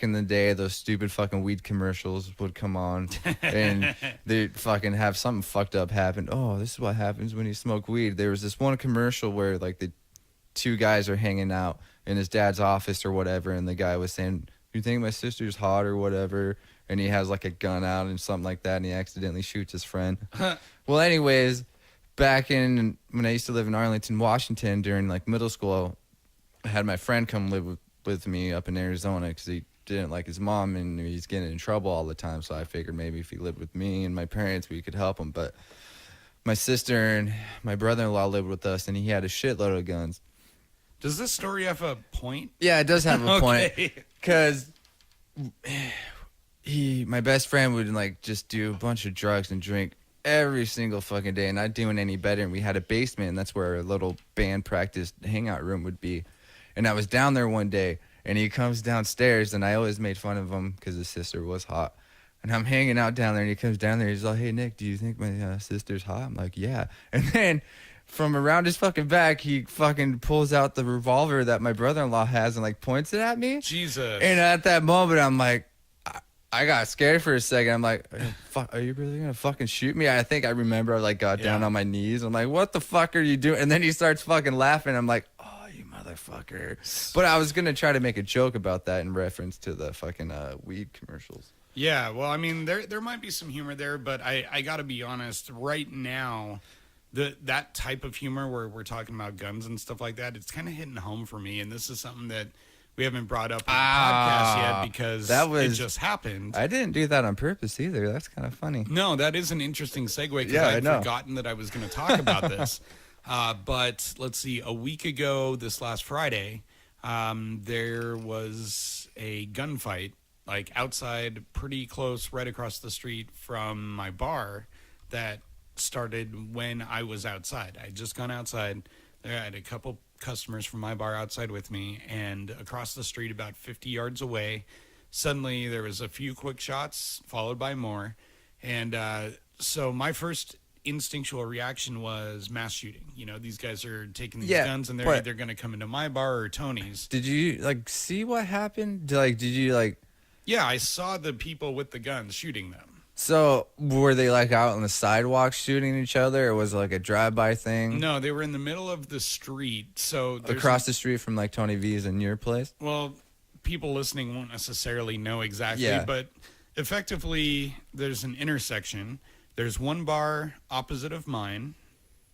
in the day, those stupid fucking weed commercials would come on and they'd fucking have something fucked up happen. Oh, this is what happens when you smoke weed. There was this one commercial where like the two guys are hanging out in his dad's office or whatever, and the guy was saying, "You think my sister's hot or whatever?" And he has like a gun out and something like that, and he accidentally shoots his friend. Well, anyways, back in when I used to live in Arlington, Washington, during like middle school, I had my friend come live with me up in Arizona because he didn't like his mom and he's getting in trouble all the time. So I figured maybe if he lived with me and my parents, we could help him. But my sister and my brother-in-law lived with us, and he had a shitload of guns. Does this story have a point? Yeah, it does have a point. Okay. Because my best friend would like just do a bunch of drugs and drink every single fucking day, and not doing any better. And we had a basement, and that's where our little band practice hangout room would be. And I was down there one day, and he comes downstairs, and I always made fun of him because his sister was hot. And I'm hanging out down there, and he comes down there, he's like, "Hey, Nick, do you think my sister's hot?" I'm like, "Yeah." And then from around his fucking back, he fucking pulls out the revolver that my brother-in-law has and like points it at me. Jesus. And at that moment, I'm like, I got scared for a second. I'm like, are you really gonna fucking shoot me? I think I remember I like got down on my knees. I'm like, what the fuck are you doing? And then he starts fucking laughing. I'm like, oh, you motherfucker. But I was gonna try to make a joke about that in reference to the fucking weed commercials. Yeah, well, I mean, there might be some humor there, but I got to be honest. Right now, that type of humor where we're talking about guns and stuff like that, it's kind of hitting home for me. And this is something that we haven't brought up on the podcast yet because it just happened. I didn't do that on purpose either. That's kind of funny. No, that is an interesting segue because Yeah, I'd I know. forgotten that I was going to talk about this. But let's see, a week ago, this last Friday, there was a gunfight, like outside, pretty close, right across the street from my bar, that started when I was outside. I'd just gone outside. I had a couple customers from my bar outside with me, and across the street, about 50 yards away, suddenly there was a few quick shots followed by more. And so my first instinctual reaction was mass shooting. These guys are taking these guns, and they're either going to come into my bar or Tony's. Did you like see what happened? Did you like? Yeah, I saw the people with the guns shooting them. So were they like out on the sidewalk shooting each other, or was it like a drive-by thing? No, they were in the middle of the street. So Across the street from like Tony V's and your place? Well, people listening won't necessarily know exactly, Yeah. but effectively there's an intersection. There's one bar opposite of mine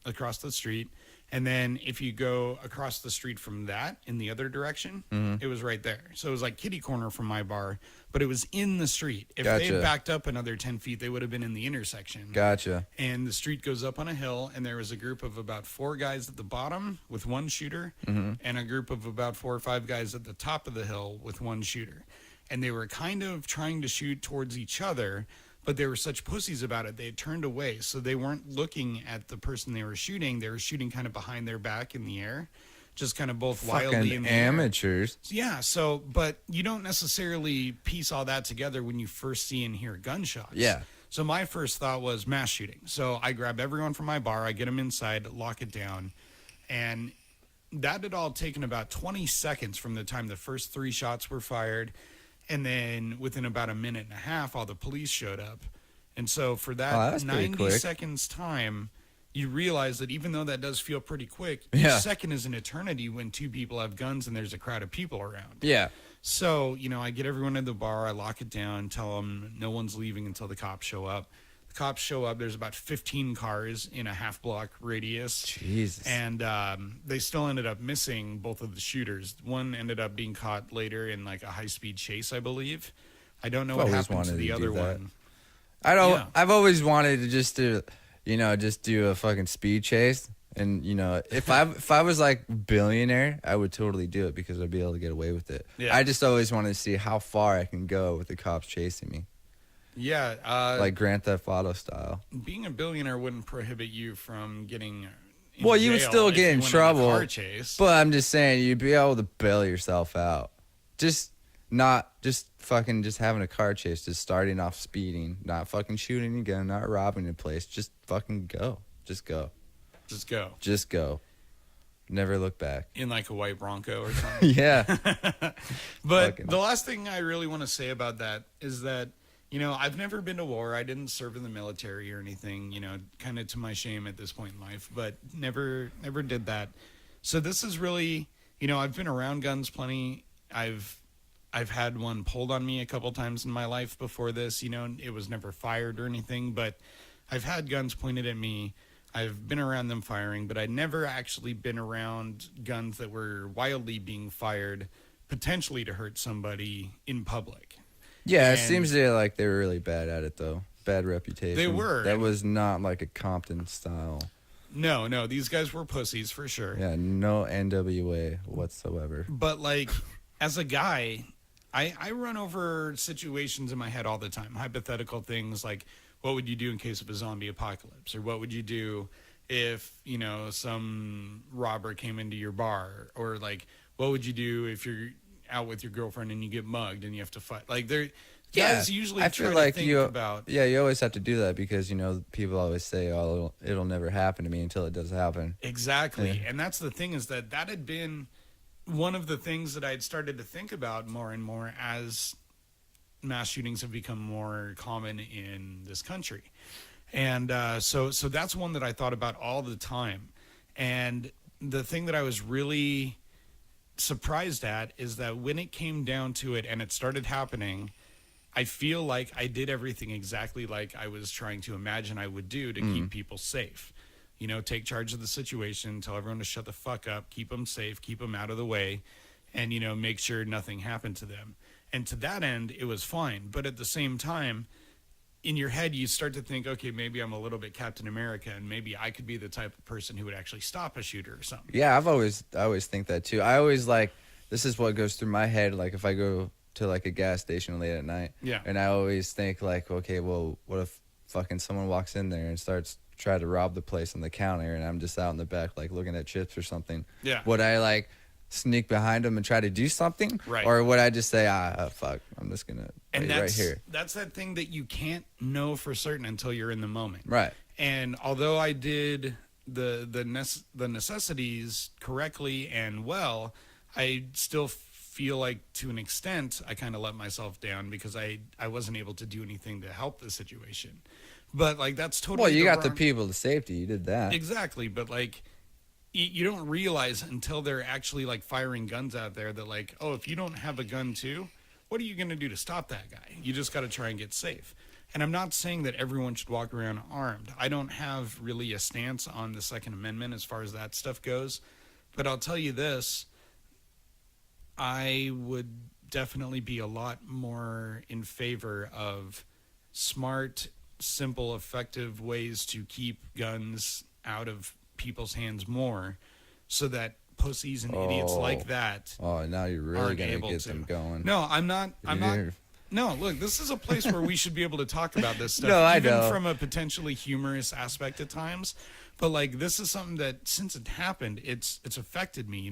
across the street. And then if you go across the street from that in the other direction, it was right there. So it was like kitty corner from my bar, but it was in the street. If they had backed up another 10 feet, they would have been in the intersection. Gotcha. And the street goes up on a hill, and there was a group of about 4 guys at the bottom with one shooter, and a group of about 4 or 5 guys at the top of the hill with one shooter. And they were kind of trying to shoot towards each other, but they were such pussies about it, they had turned away. So they weren't looking at the person they were shooting. They were shooting kind of behind their back in the air, just kind of both wildly in the amateurs. air. Yeah, so, but you don't necessarily piece all that together when you first see and hear gunshots. Yeah. So my first thought was mass shooting. So I grab everyone from my bar, I get them inside, lock it down, and that had all taken about 20 seconds from the time the first 3 shots were fired. And then within about a minute and a half, all the police showed up. And so for that 90 seconds time, you realize that even though that does feel pretty quick, each second is an eternity when 2 people have guns and there's a crowd of people around. Yeah. So, I get everyone in the bar, I lock it down, tell them no one's leaving until the cops show up. The cops show up, there's about 15 cars in a half-block radius. Jesus. And they still ended up missing both of the shooters. One ended up being caught later in like a high-speed chase, I believe. I don't know what happened to the other one. I don't. Yeah. I've always wanted to just do, just do a fucking speed chase. And if I was like billionaire, I would totally do it because I'd be able to get away with it. Yeah. I just always wanted to see how far I can go with the cops chasing me, Yeah. like Grand Theft Auto style. Being a billionaire wouldn't prohibit you from getting. In Well, you would jail still if get you in went on a trouble, car chase. but I'm just saying you'd be able to bail yourself out. Just having a car chase, just starting off speeding, not fucking shooting a gun, not robbing a place, just fucking go. Just go. Just go. Just go. Never look back. In like a white Bronco or something. Yeah. But Fucking- the last thing I really want to say about that is that, I've never been to war. I didn't serve in the military or anything, kind of to my shame at this point in life, but never did that. So this is really, I've been around guns plenty. I've had one pulled on me a couple times in my life before this, it was never fired or anything, but I've had guns pointed at me. I've been around them firing, but I'd never actually been around guns that were wildly being fired, potentially to hurt somebody in public. Yeah, it And- seems like they were really bad at it, though. Bad reputation. They were. That was not like a Compton style. No, these guys were pussies for sure. Yeah, no NWA whatsoever. But like, as a guy, I run over situations in my head all the time. Hypothetical things like, what would you do in case of a zombie apocalypse? Or what would you do if, some robber came into your bar? Or like, what would you do if you're out with your girlfriend and you get mugged and you have to fight? Like, guys usually I try feel like to think about... Yeah, you always have to do that because, people always say, oh, it'll never happen to me until it does happen. Exactly. Yeah. And that's the thing, is that had been one of the things that I'd started to think about more and more as mass shootings have become more common in this country. And so that's one that I thought about all the time. And the thing that I was really surprised at is that when it came down to it and it started happening, I feel like I did everything exactly like I was trying to imagine I would do to keep people safe. Take charge of the situation, tell everyone to shut the fuck up, keep them safe, keep them out of the way, and, make sure nothing happened to them. And to that end, it was fine. But at the same time, in your head, you start to think, okay, maybe I'm a little bit Captain America, and maybe I could be the type of person who would actually stop a shooter or something. Yeah, I always think that too. I always this is what goes through my head. Like if I go to like a gas station late at night, Yeah. and I always think like, okay, well, what if fucking someone walks in there and starts try to rob the place on the counter, and I'm just out in the back like looking at chips or something? Yeah. Would I sneak behind them and try to do something? Right. Or would I just say, fuck, I'm just gonna And wait right here? that's that thing that you can't know for certain until you're in the moment. Right. And although I did the necessities correctly and well, I still feel like to an extent I kind of let myself down because I wasn't able to do anything to help the situation. But that's totally Well, you got the wrong... people to safety. You did that. Exactly, but you don't realize until they're actually firing guns out there that oh, if you don't have a gun too, what are you going to do to stop that guy? You just got to try and get safe. And I'm not saying that everyone should walk around armed. I don't have really a stance on the Second Amendment as far as that stuff goes. But I'll tell you this, I would definitely be a lot more in favor of smart, simple, effective ways to keep guns out of people's hands more, so that pussies and idiots like that Oh, now you're really aren't gonna able get to. them going. No, I'm not. You're- No, look, this is a place where we should be able to talk about this stuff, No, I even know. from a potentially humorous aspect at times. But this is something that since it happened, it's affected me.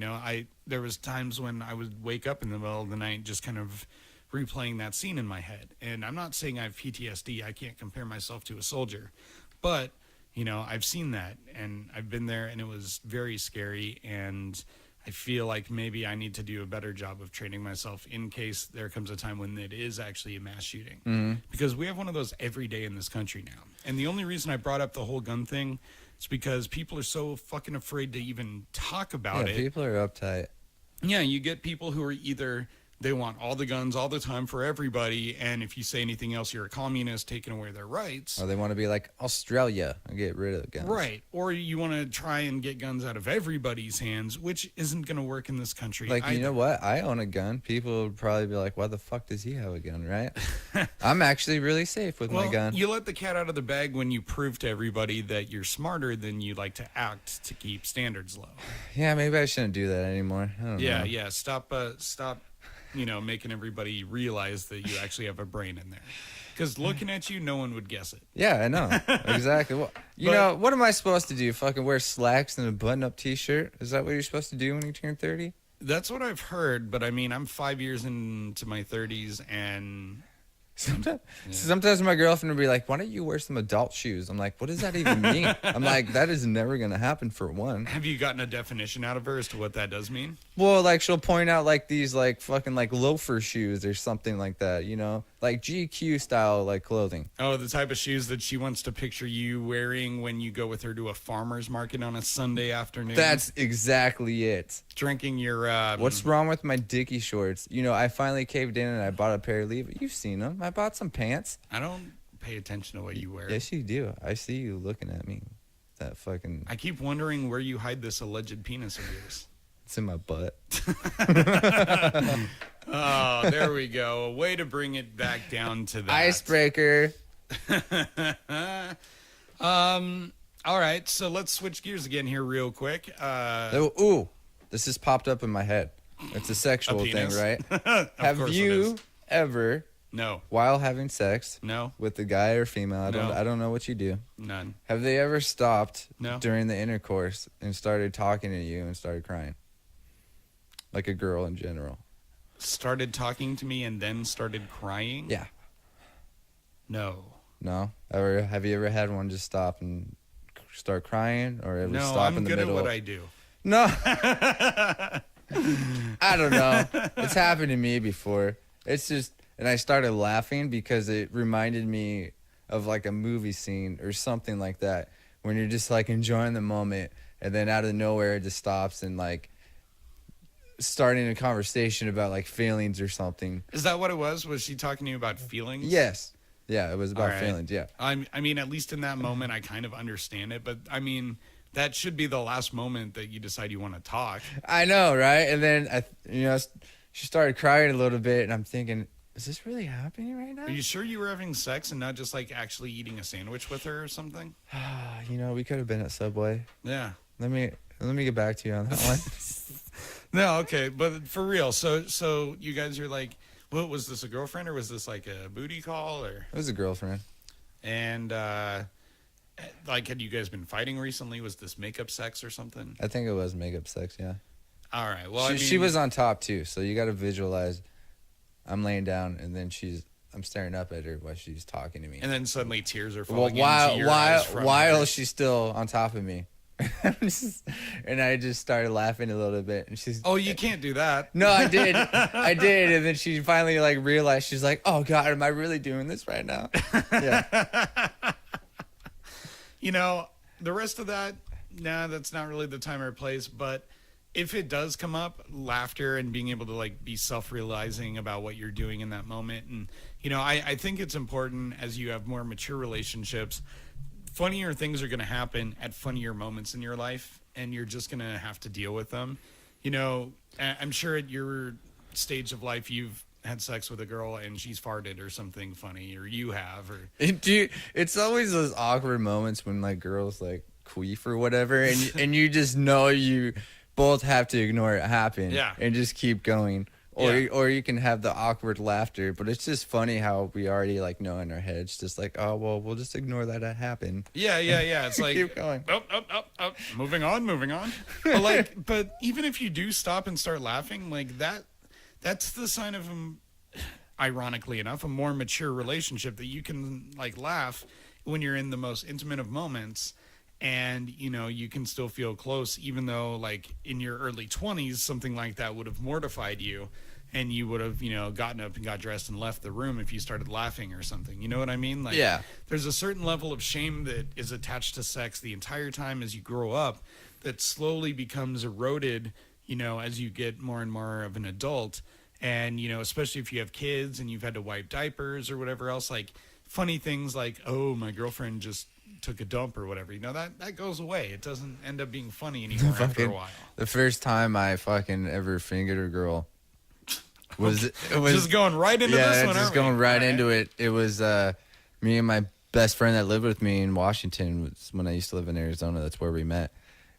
There was times when I would wake up in the middle of the night just kind of replaying that scene in my head. And I'm not saying I have PTSD. I can't compare myself to a soldier, but I've seen that and I've been there, and it was very scary. And I feel like maybe I need to do a better job of training myself in case there comes a time when it is actually a mass shooting. Mm-hmm. Because we have one of those every day in this country now. And the only reason I brought up the whole gun thing is because people are so fucking afraid to even talk about it. People are uptight. Yeah, you get people who are either They want all the guns all the time for everybody, and if you say anything else, you're a communist, taking away their rights. Or they want to be like Australia and get rid of guns. Right. Or you want to try and get guns out of everybody's hands, which isn't going to work in this country. Like, you know what? I own a gun. People would probably be like, why the fuck does he have a gun, right? I'm actually really safe with my gun. You let the cat out of the bag when you prove to everybody that you're smarter than you like to act to keep standards low. Yeah, maybe I shouldn't do that anymore. I don't know. Yeah. Stop, making everybody realize that you actually have a brain in there. Because looking at you, no one would guess it. Yeah, I know. Exactly. Well, you know, what am I supposed to do? Fucking wear slacks and a button-up t-shirt? Is that what you're supposed to do when you turn 30? That's what I've heard, but I mean, I'm 5 years into my 30s, and Sometimes my girlfriend will be like, why don't you wear some adult shoes? I'm like, what does that even mean? I'm like, that is never going to happen for one. Have you gotten a definition out of her as to what that does mean? Well, like, she'll point out, like, these, like, fucking, like, loafer shoes or something like that, you know? Like, GQ style, like, clothing. Oh, the type of shoes that she wants to picture you wearing when you go with her to a farmer's market on a Sunday afternoon. That's exactly it. Drinking your... What's wrong with my Dickie shorts? You know, I finally caved in and I bought a pair of Levi's. You've seen them. I bought some pants. I don't pay attention to what you wear. Yes, you do. I see you looking at me. That fucking... I keep wondering where you hide this alleged penis of yours. It's in my butt. Oh, there we go. A way to bring it back down to that. Icebreaker. All right, so let's switch gears again here real quick. Ooh, this just popped up in my head. It's a sexual thing, right? Have you ever, no, while having sex, no, with a guy or female, No. I don't know what you do. None. Have they ever stopped No. during the intercourse and started talking to you and started crying? Like a girl in general. Started talking to me and then started crying? Yeah. No. No? Ever have you ever had one just stop and start crying, or ever No, stop in the middle? I'm good at what I do. No. I don't know. It's happened to me before. It's just, and I started laughing because it reminded me of like a movie scene or something like that, when you're just like enjoying the moment and then out of nowhere it just stops and like starting a conversation about like feelings or something. Is that what it was? Was she talking to you about feelings? Yes. Yeah, it was about All right. feelings, yeah. I mean, at least in that moment, I kind of understand it. But, I mean, that should be the last moment that you decide you want to talk. I know, right? And then, she started crying a little bit, and I'm thinking, is this really happening right now? Are you sure you were having sex and not just, like, actually eating a sandwich with her or something? We could have been at Subway. Yeah. Let me get back to you on that one. No, okay. But for real, so you guys are like... What was this, a girlfriend, or was this like a booty call, or? It was a girlfriend. And like, had you guys been fighting recently? Was this makeup sex or something? I think it was makeup sex, yeah. All right. Well, she was on top too, so you got to visualize. I'm laying down, and then I'm staring up at her while she's talking to me. And then suddenly tears are Well, falling into your eyes from while her. she's still on top of me. And I just started laughing a little bit, and she's... Oh, you can't do that. No, I did. I did, and then she finally like realized. She's like, "Oh God, am I really doing this right now?" Yeah. The rest of that, nah, that's not really the time or place. But if it does come up, laughter and being able to like be self-realizing about what you're doing in that moment, and I think it's important as you have more mature relationships. Funnier things are going to happen at funnier moments in your life, and you're just going to have to deal with them. I'm sure at your stage of life, you've had sex with a girl and she's farted or something funny, or you have, or... It's always those awkward moments when like girls like queef or whatever, and you just know you both have to ignore it happen, yeah, and just keep going. Or you can have the awkward laughter, but it's just funny how we already like know in our heads, just like, oh well, we'll just ignore that happen. Yeah. It's like keep going. Oh. Moving on. But even if you do stop and start laughing, like that's the sign of ironically enough, a more mature relationship, that you can like laugh when you're in the most intimate of moments. And, you can still feel close, even though, like, in your early 20s, something like that would have mortified you. And you would have, gotten up and got dressed and left the room if you started laughing or something. You know what I mean? Like, yeah. There's a certain level of shame that is attached to sex the entire time as you grow up that slowly becomes eroded, as you get more and more of an adult. And, you know, especially if you have kids and you've had to wipe diapers or whatever else, like funny things like, oh, my girlfriend just took a dump or whatever, you know, that goes away. It doesn't end up being funny anymore after a while. The first time I fucking ever fingered a girl was just going right into this one. Just going right into it. It was me and my best friend that lived with me in Washington. Was when I used to live in Arizona. That's where we met.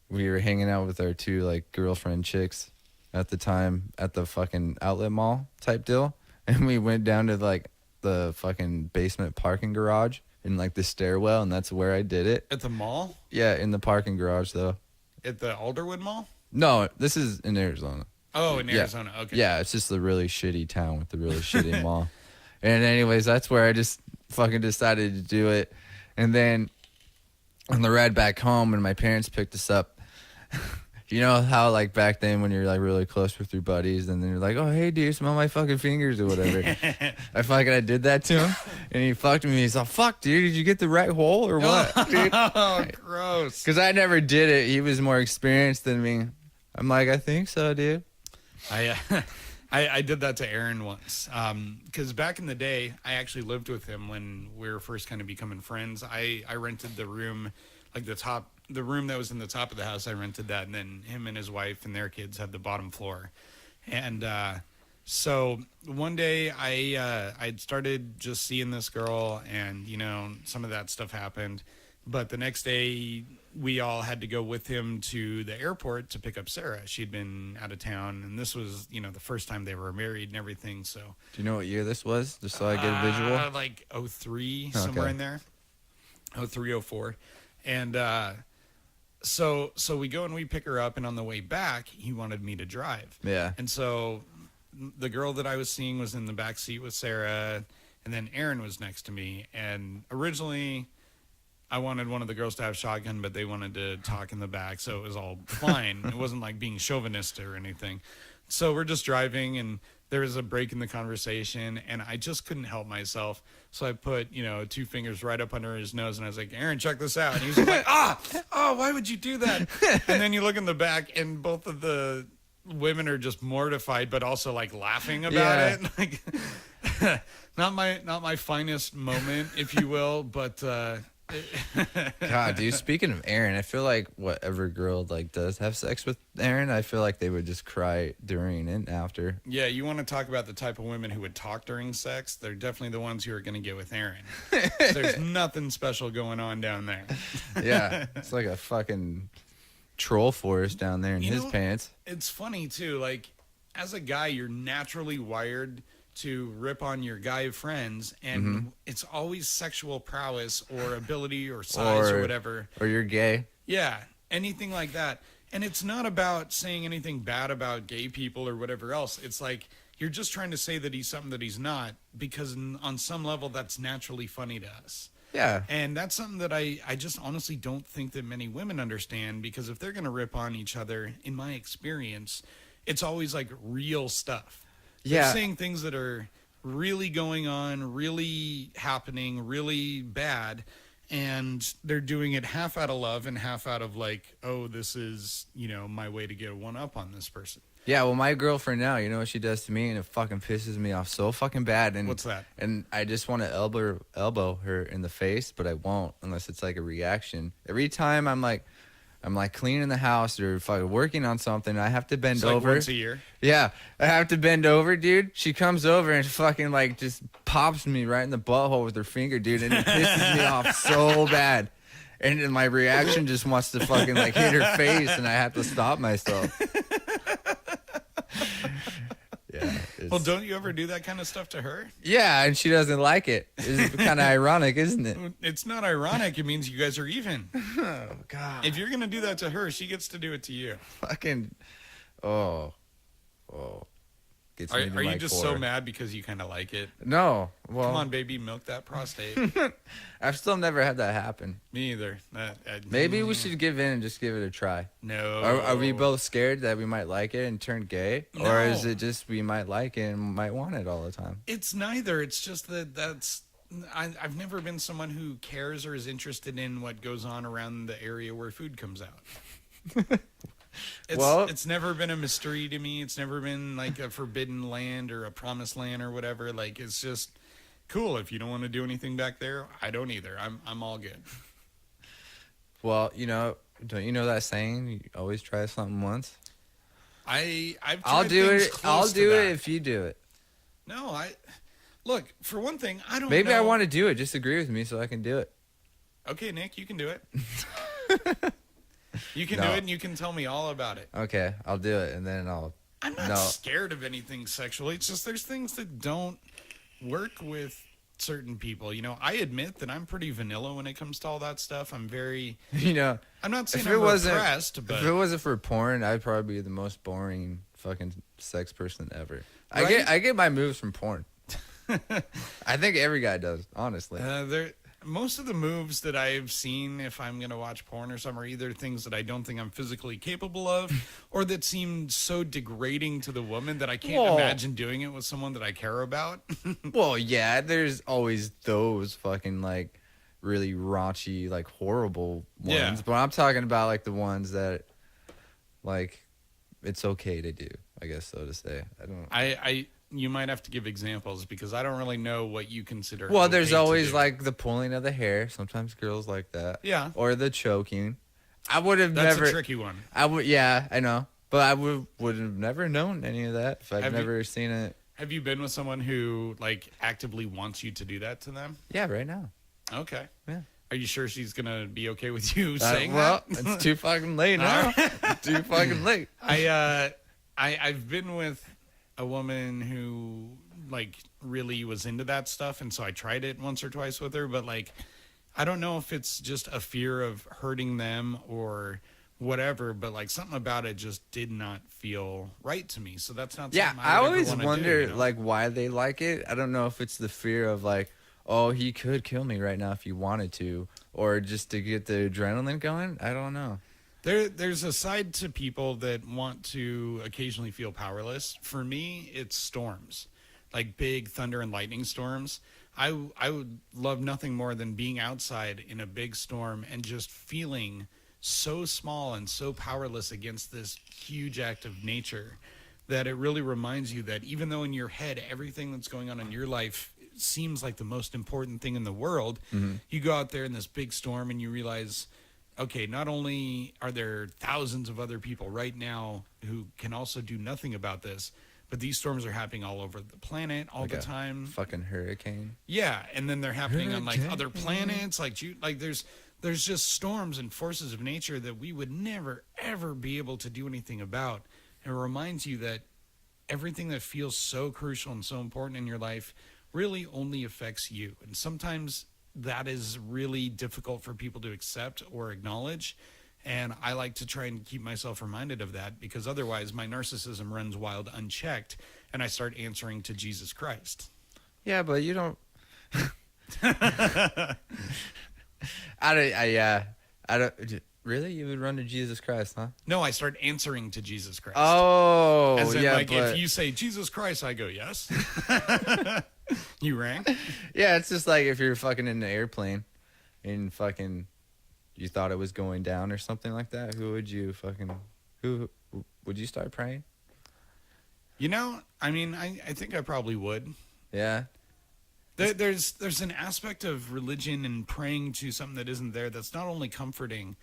We were hanging out with our two like girlfriend chicks at the time at the fucking outlet mall type deal, and we went down to like the fucking basement parking garage in like the stairwell, and that's where I did it. At the mall? Yeah, in the parking garage though. At the Alderwood Mall? No, this is in Arizona. Oh, in Arizona. Okay. Yeah, it's just a really shitty town with a really shitty mall. And anyways, that's where I just fucking decided to do it. And then on the ride back home, when my parents picked us up, you know how like back then when you're like really close with your buddies and then you're like, oh, hey, dude, smell my fucking fingers or whatever. I did that to him and he fucked me. He's like, fuck, dude, did you get the right hole or what? Dude? Oh, gross. Because I never did it. He was more experienced than me. I'm like, I think so, dude. I did that to Aaron once because back in the day, I actually lived with him when we were first kind of becoming friends. I rented the room, like the room that was in the top of the house. I rented that, and then him and his wife and their kids had the bottom floor. And so one day I'd started just seeing this girl, and you know some of that stuff happened. But the next day, we all had to go with him to the airport to pick up Sarah. She'd been out of town, and this was, you know, the first time they were married and everything. So, do you know what year this was? Just so I get a visual. Like 03, somewhere in there. 03, 04. And so we go and we pick her up, and on the way back, he wanted me to drive. Yeah. And so the girl that I was seeing was in the back seat with Sarah, and then Aaron was next to me. And originally, I wanted one of the girls to have shotgun, but they wanted to talk in the back, so it was all fine. It wasn't like being chauvinist or anything. So we're just driving, and there was a break in the conversation, and I just couldn't help myself. So I put, you know, 2 fingers right up under his nose, and I was like, Aaron, check this out. And he was like, why would you do that? And then you look in the back, and both of the women are just mortified, but also like laughing about it. Like, not my finest moment, if you will, but God, dude, speaking of Aaron, I feel like whatever girl like does have sex with Aaron, I feel like they would just cry during and after. Yeah, you want to talk about the type of women who would talk during sex? They're definitely the ones who are going to get with Aaron. There's nothing special going on down there. Yeah, it's like a fucking troll forest down there in his pants. It's funny too, like as a guy, you're naturally wired to rip on your guy friends, and it's always sexual prowess or ability or size or whatever. Or you're gay. Yeah, anything like that. And it's not about saying anything bad about gay people or whatever else. It's like you're just trying to say that he's something that he's not, because on some level that's naturally funny to us. Yeah. And that's something that I just honestly don't think that many women understand, because if they're going to rip on each other, in my experience, it's always like real stuff. Yeah. They're saying things that are really going on, really happening, really bad, and they're doing it half out of love and half out of like, oh, this is, you know, my way to get one up on this person. Yeah, well, my girlfriend now, you know what she does to me, and it fucking pisses me off so fucking bad. And what's that? And I just want to elbow her in the face, but I won't unless it's like a reaction. Every time I'm like cleaning the house or fucking working on something, I have to bend It's like over. once a year. Yeah, I have to bend over, dude. She comes over and fucking like just pops me right in the butthole with her finger, dude, and it pisses me off so bad. And then my reaction just wants to fucking like hit her face, and I have to stop myself. Yeah. Well, don't you ever do that kind of stuff to her? Yeah, and she doesn't like it. It's kind of ironic, isn't it? It's not ironic. It means you guys are even. Oh, God. If you're going to do that to her, she gets to do it to you. Fucking, oh. Gets me to Are my you just core. so mad because you kind of like it? No. Well, Come on, baby, milk that prostate. I've still never had that happen. Me either. Maybe we should give in and just give it a try. No. Are we both scared that we might like it and turn gay? No. Or is it just we might like it and might want it all the time? It's neither. It's just I've never been someone who cares or is interested in what goes on around the area where food comes out. It's never been a mystery to me. It's never been like a forbidden land or a promised land or whatever. Like, it's just cool. If you don't want to do anything back there, I don't either. I'm all good. Well, don't you know that saying? You always try something once. I've I'll tried do things it. close I'll to do that. it if you do it. No, look, for one thing, I don't Maybe know. I want to do it. Just agree with me so I can do it. Okay, Nick, you can do it. You can No. do it, and you can tell me all about it. Okay, I'll do it, and then I'll. I'm not No. scared of anything sexual. It's just there's things that don't work with certain people. I admit that I'm pretty vanilla when it comes to all that stuff. I'm not saying I'm repressed, but if it wasn't for porn, I'd probably be the most boring fucking sex person ever. Right? I get my moves from porn. I think every guy does, honestly. Most of the moves that I've seen, if I'm going to watch porn or something, are either things that I don't think I'm physically capable of, or that seem so degrading to the woman that I can't imagine doing it with someone that I care about. Well, yeah, there's always those fucking like really raunchy, like horrible ones. Yeah. But I'm talking about like the ones that like it's okay to do, I guess so to say. I don't. You might have to give examples because I don't really know what you consider. Well, okay there's to always do. like the pulling of the hair. Sometimes girls like that. Yeah. Or the choking. I would have That's never. a tricky one. Yeah, I know. But I would have never known any of that if I've Have you- never seen it. Have you been with someone who like actively wants you to do that to them? Yeah, right now. Okay. Yeah. Are you sure she's gonna be okay with you Well, saying that? it's too fucking late now. It's too fucking late. I've been with a woman who like really was into that stuff, and so I tried it once or twice with her, but like I don't know if it's just a fear of hurting them or whatever, but like something about it just did not feel right to me. So that's not Yeah, something I would ever always wanna wonder do, like why they like it. I don't know if it's the fear of like, oh, he could kill me right now if he wanted to, or just to get the adrenaline going. I don't know. There's a side to people that want to occasionally feel powerless. For me, it's storms, like big thunder and lightning storms. I would love nothing more than being outside in a big storm and just feeling so small and so powerless against this huge act of nature that it really reminds you that even though in your head everything that's going on in your life seems like the most important thing in the world, you go out there in this big storm and you realize, okay, not only are there thousands of other people right now who can also do nothing about this, but these storms are happening all over the planet all the time. Fucking hurricane. Yeah, and then they're happening on like other Hurricane. planets. There's just storms and forces of nature that we would never ever be able to do anything about. It reminds you that everything that feels so crucial and so important in your life really only affects you. And sometimes that is really difficult for people to accept or acknowledge. And I like to try and keep myself reminded of that, because otherwise my narcissism runs wild unchecked and I start answering to Jesus Christ. Yeah, but you don't. I don't. Really, you would run to Jesus Christ, huh? No, I start answering to Jesus Christ. Oh, As in, yeah, like, but if you say Jesus Christ, I go, yes. You rang? yeah, it's just like if you're fucking in the airplane and fucking you thought it was going down or something like that. Who would you would you start praying? I think I probably would. Yeah. There's an aspect of religion and praying to something that isn't there that's not only comforting,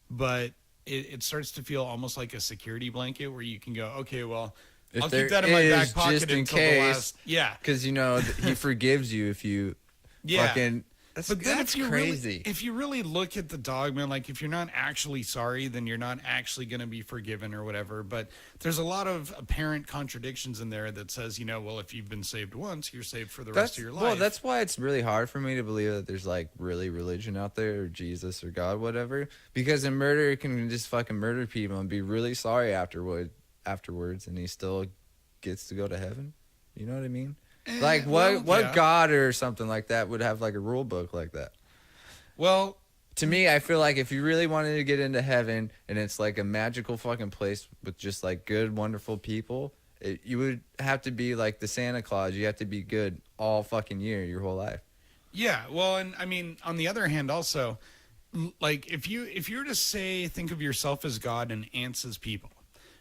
but it starts to feel almost like a security blanket where you can go, okay, well, If I'll there keep that in my back is, pocket just in until case, the last. Yeah. Because he forgives you if you Yeah. fucking. But then That's if you crazy. Really, if you really look at the dogma, like if you're not actually sorry, then you're not actually going to be forgiven or whatever. But there's a lot of apparent contradictions in there that says, well, if you've been saved once, you're saved for the rest of your life. Well, that's why it's really hard for me to believe that there's like really religion out there or Jesus or God, whatever. Because a murderer can just fucking murder people and be really sorry afterwards, and he still gets to go to heaven. You know what I mean? Like what yeah. God or something like that would have like a rule book like that? Well, To me, I feel like if you really wanted to get into heaven and it's like a magical fucking place with just like good, wonderful people, you would have to be like the Santa Claus. You have to be good all fucking year, your whole life. yeah. Well, and I mean, on the other hand, also, like if you were to think of yourself as God and ants as people,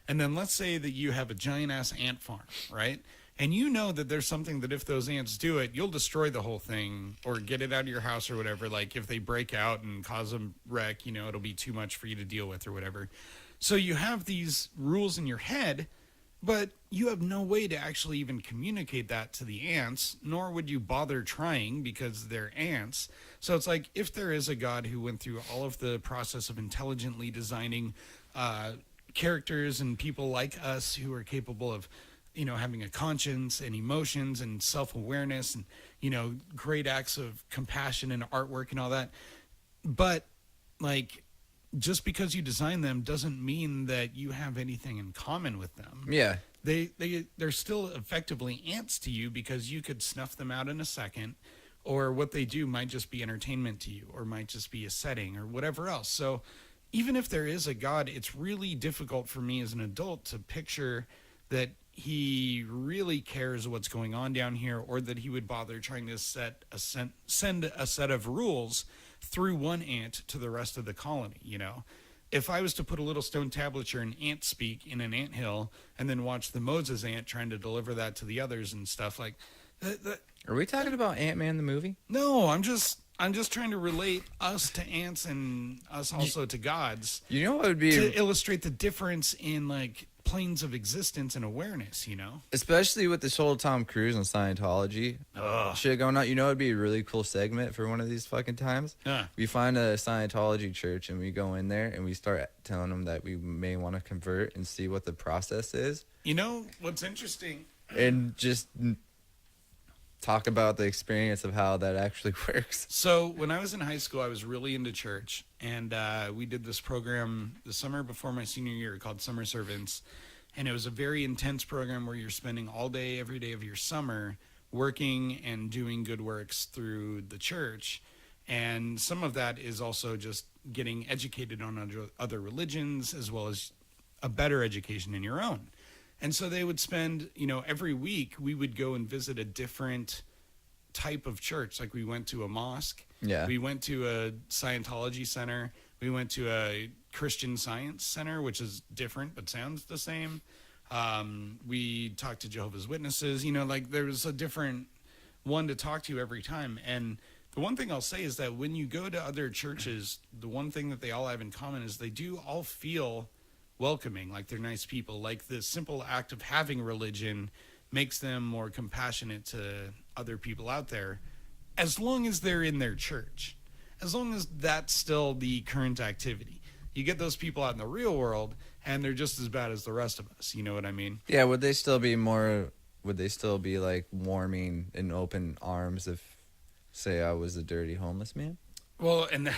And then let's say that you have a giant ass ant farm, right? And you know that there's something that if those ants do it, you'll destroy the whole thing or get it out of your house or whatever. Like if they break out and cause a wreck, it'll be too much for you to deal with or whatever. So you have these rules in your head, but you have no way to actually even communicate that to the ants, nor would you bother trying because they're ants. So it's like if there is a God who went through all of the process of intelligently designing characters and people like us who are capable of having a conscience and emotions and self-awareness and, great acts of compassion and artwork and all that. But like, just because you design them doesn't mean that you have anything in common with them. Yeah. They're still effectively ants to you because you could snuff them out in a second, or what they do might just be entertainment to you, or might just be a setting or whatever else. So even if there is a God, it's really difficult for me as an adult to picture that he really cares what's going on down here, or that he would bother trying to send a set of rules through one ant to the rest of the colony. If I was to put a little stone tablature in ant speak in an anthill and then watch the Moses ant trying to deliver that to the others and stuff like that. Are we talking about Ant-Man the movie? No, I'm just trying to relate us to ants and us also to gods. You know what would be to illustrate the difference in like planes of existence and awareness, especially with this whole Tom Cruise and Scientology shit going on. It'd be a really cool segment for one of these fucking times. We find a Scientology church and we go in there and we start telling them that we may want to convert and see what the process is. What's interesting, and just talk about the experience of how that actually works. So when I was in high school, I was really into church, and we did this program the summer before my senior year called Summer Servants, and it was a very intense program where you're spending all day, every day of your summer working and doing good works through the church. And some of that is also just getting educated on other religions, as well as a better education in your own. And so they would spend, every week we would go and visit a different type of church. Like we went to a mosque. Yeah. We went to a Scientology center. We went to a Christian Science center, which is different but sounds the same. We talked to Jehovah's Witnesses. There was a different one to talk to every time. And the one thing I'll say is that when you go to other churches, the one thing that they all have in common is they do all feel welcoming, like they're nice people. Like the simple act of having religion makes them more compassionate to other people out there, as long as they're in their church, as long as that's still the current activity. You get those people out in the real world and they're just as bad as the rest of us. You know what I mean? Yeah. Would they still be like warming in open arms if, say, I was a dirty homeless man? Well, and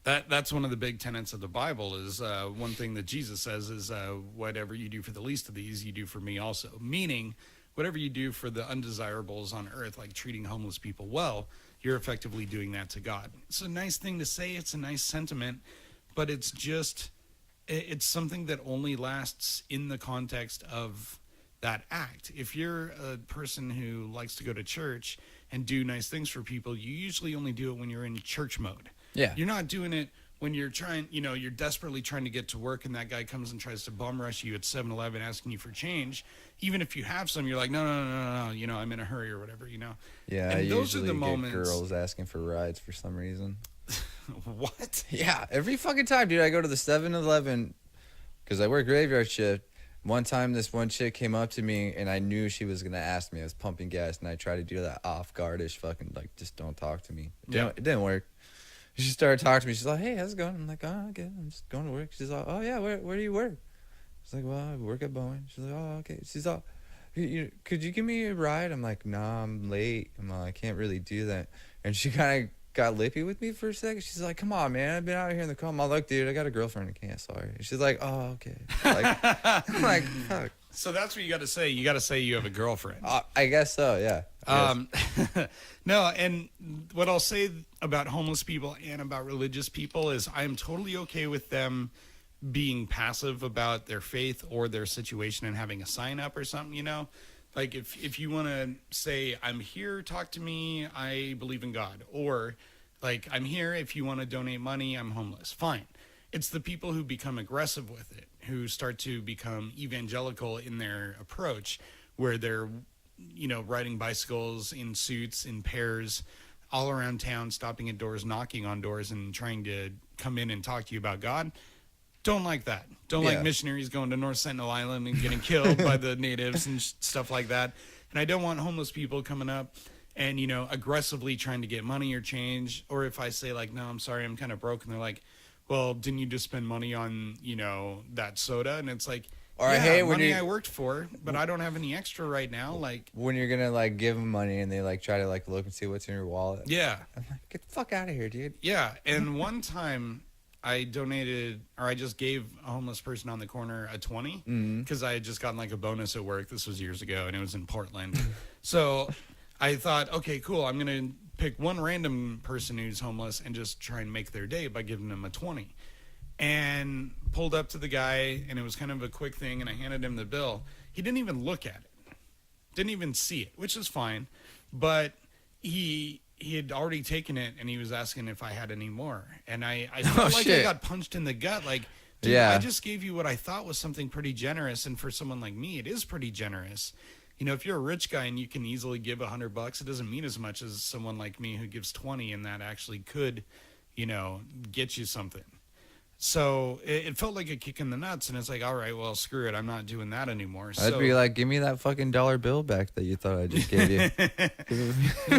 that's one of the big tenets of the Bible is one thing that Jesus says is whatever you do for the least of these, you do for me also. Meaning, whatever you do for the undesirables on earth, like treating homeless people well, you're effectively doing that to God. It's a nice thing to say. It's a nice sentiment, but it's something that only lasts in the context of that act. If you're a person who likes to go to church and do nice things for people, you usually only do it when you're in church mode. Yeah. You're not doing it when you're trying, you're desperately trying to get to work and that guy comes and tries to bum rush you at 7-Eleven asking you for change. Even if you have some, you're like, no, I'm in a hurry or whatever, Yeah, and I those usually are the moments. get girls asking for rides for some reason. What? Yeah, every fucking time, dude. I go to the 7-Eleven because I work graveyard shift. One time, this one chick came up to me, and I knew she was gonna ask me. I was pumping gas, and I tried to do that off-guardish fucking, like, just don't talk to me. It didn't work. She started talking to me. She's like, hey, how's it going? I'm like, oh, okay. I'm just going to work. She's like, oh, yeah, where do you work? I was like, well, I work at Boeing. She's like, oh, okay. She's like, could you give me a ride? I'm like, nah, I'm late. I'm like, I can't really do that. And she kind of got lippy with me for a second. She's like, come on, man. I've been out here in the car. I'm like, dude, I got a girlfriend. I can't. Sorry. She's like, oh, okay. I'm like, fuck. So that's what you got to say. You got to say you have a girlfriend. I guess so, yeah. No, and what I'll say about homeless people and about religious people is I'm totally okay with them being passive about their faith or their situation and having a sign up or something, Like if you want to say, I'm here, talk to me, I believe in God. Or like, I'm here, if you want to donate money, I'm homeless. Fine. It's the people who become aggressive with it, who start to become evangelical in their approach, where they're, riding bicycles in suits, in pairs, all around town, stopping at doors, knocking on doors, and trying to come in and talk to you about God. Don't like that. Don't like missionaries going to North Sentinel Island and getting killed by the natives and stuff like that. And I don't want homeless people coming up and, aggressively trying to get money or change. Or if I say, like, no, I'm sorry, I'm kind of broke. And they're like, well, didn't you just spend money on, that soda? And it's like, or I hate when money I worked for, but I don't have any extra right now. Like, when you're gonna like give them money and they like try to like look and see what's in your wallet. Yeah. I'm like, get the fuck out of here, dude. Yeah. And one time I I just gave a homeless person on the corner a 20 because I had just gotten like a bonus at work. This was years ago and it was in Portland. So I thought, okay, cool. I'm going to pick one random person who's homeless and just try and make their day by giving them a 20. And pulled up to the guy, and it was kind of a quick thing, and I handed him the bill. He didn't even look at it. Didn't even see it, which is fine. But he had already taken it, and he was asking if I had any more. And I felt like I got punched in the gut. Like, dude, I just gave you what I thought was something pretty generous, and for someone like me, it is pretty generous. If you're a rich guy and you can easily give $100, it doesn't mean as much as someone like me who gives 20, and that actually could, get you something. So it felt like a kick in the nuts, and it's like, all right, well, screw it. I'm not doing that anymore. I'd be like, give me that fucking dollar bill back that you thought I just gave you.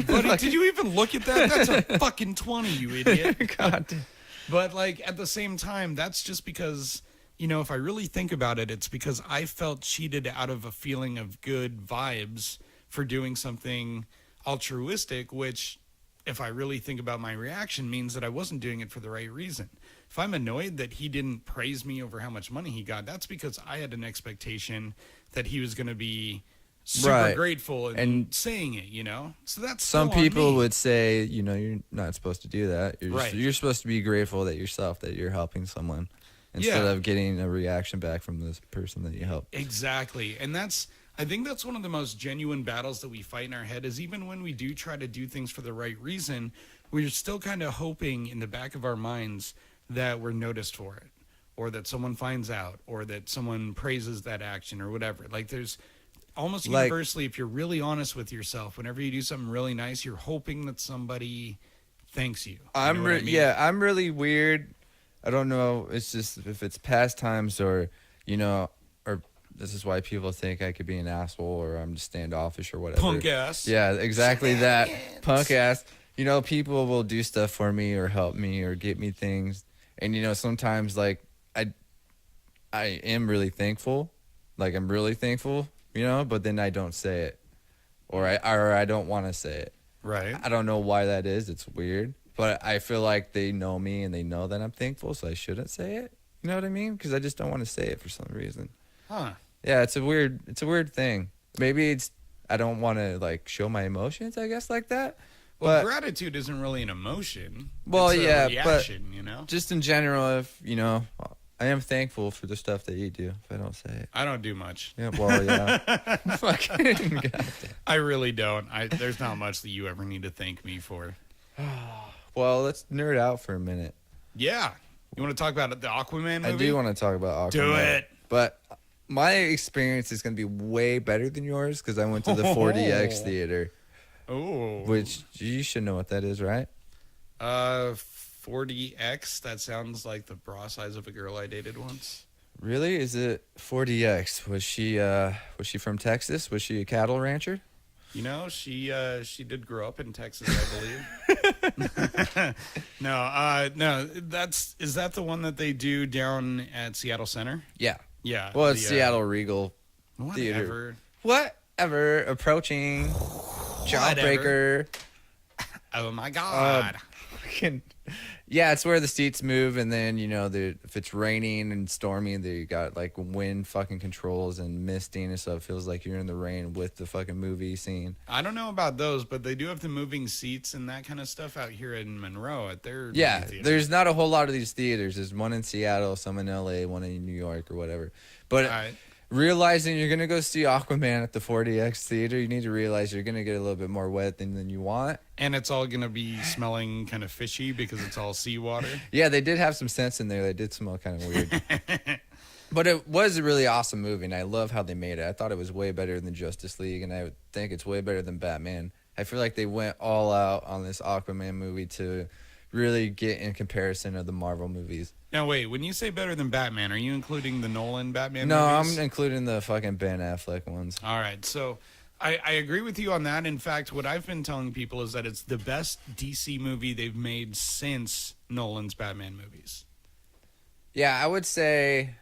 Buddy, did you even look at that? That's a fucking 20, you idiot. God. But, like, at the same time, that's just because, if I really think about it, it's because I felt cheated out of a feeling of good vibes for doing something altruistic, which, if I really think about my reaction, means that I wasn't doing it for the right reason. If I'm annoyed that he didn't praise me over how much money he got, that's because I had an expectation that he was going to be super grateful and saying it, So that's some people would say, you're not supposed to do that. You're supposed to be grateful that you're helping someone instead of getting a reaction back from this person that you help. Exactly. And I think that's one of the most genuine battles that we fight in our head, is even when we do try to do things for the right reason, we're still kind of hoping in the back of our minds that we're noticed for it, or that someone finds out, or that someone praises that action or whatever. Like, there's almost universally, if you're really honest with yourself, whenever you do something really nice, you're hoping that somebody thanks you. I'm really weird. I don't know. It's just if it's pastimes or, or this is why people think I could be an asshole or I'm just standoffish or whatever. Punk ass. Yeah, exactly that. Punk ass. People will do stuff for me or help me or get me things. And, sometimes, like, I am really thankful. Like, I'm really thankful, but then I don't say it. Or I don't want to say it. Right. I don't know why that is. It's weird. But I feel like they know me and they know that I'm thankful, so I shouldn't say it. You know what I mean? Because I just don't want to say it for some reason. Huh. Yeah, it's a weird thing. Maybe I don't want to, like, show my emotions, I guess, like that. Well, gratitude isn't really an emotion. Well, it's a reaction, but just in general, if, I am thankful for the stuff that you do, if I don't say it. I don't do much. Yeah, well, yeah. Fucking goddamn. I really don't. There's not much that you ever need to thank me for. Well, let's nerd out for a minute. Yeah. You want to talk about the Aquaman movie? I do want to talk about Aquaman. Do it. But my experience is going to be way better than yours because I went to the 4DX theater. Oh. Which you should know what that is, right? 4DX? That sounds like the bra size of a girl I dated once. Really? Is it 4DX? Was she from Texas? Was she a cattle rancher? She did grow up in Texas, I believe. No, is that the one that they do down at Seattle Center? Yeah. Yeah. Well, it's Seattle Regal Theater. Whatever. Approaching. Jawbreaker. Oh my God. Yeah, it's where the seats move, and then if it's raining and stormy, they got like wind fucking controls and misting and stuff. It feels like you're in the rain with the fucking movie scene. I don't know about those, but they do have the moving seats and that kind of stuff out here in Monroe at their theater. There's not a whole lot of these theaters. There's one in Seattle, some in LA, one in New York or whatever. But realizing you're gonna go see Aquaman at the 4DX theater, you need to realize you're gonna get a little bit more wet than you want. And it's all gonna be smelling kind of fishy because it's all seawater. Yeah, they did have some sense in there. They did smell kind of weird. But it was a really awesome movie, and I love how they made it. I thought it was way better than Justice League, and I would think it's way better than Batman. I feel like they went all out on this Aquaman movie to really get in comparison of the Marvel movies. Now, wait, when you say better than Batman, are you including the Nolan Batman No, movies? I'm including the fucking Ben Affleck ones. All right, so I agree with you on that. In fact, what I've been telling people is that it's the best DC movie they've made since Nolan's Batman movies. Yeah, I would say...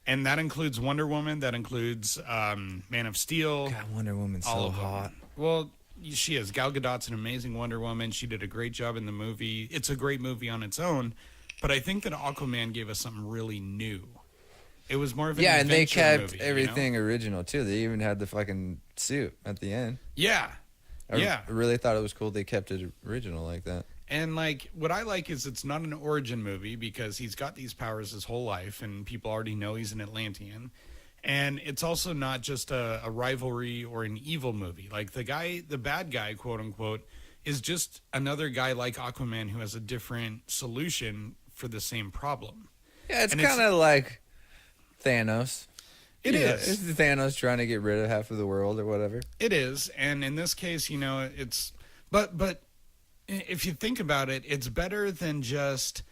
And that includes Wonder Woman, that includes Man of Steel. God, Wonder Woman's all so of them. hot. Well, she is. Gal Gadot's an amazing Wonder Woman. She did a great job in the movie. It's a great movie on its own, but I think that Aquaman gave us something really new. It was more of an And they adventure kept movie, everything original, too. They even had the fucking suit at the end. Yeah. I really thought it was cool they kept it original like that. And, like, what I like is it's not an origin movie because he's got these powers his whole life and people already know he's an Atlantean. And it's also not just a rivalry or an evil movie. Like, the bad guy, quote unquote, is just another guy like Aquaman who has a different solution for the same problem. Yeah, it's kind of like Thanos. It is. is. It's Thanos trying to get rid of half of the world or whatever. It is. And in this case, it's... But if you think about it, it's better than just...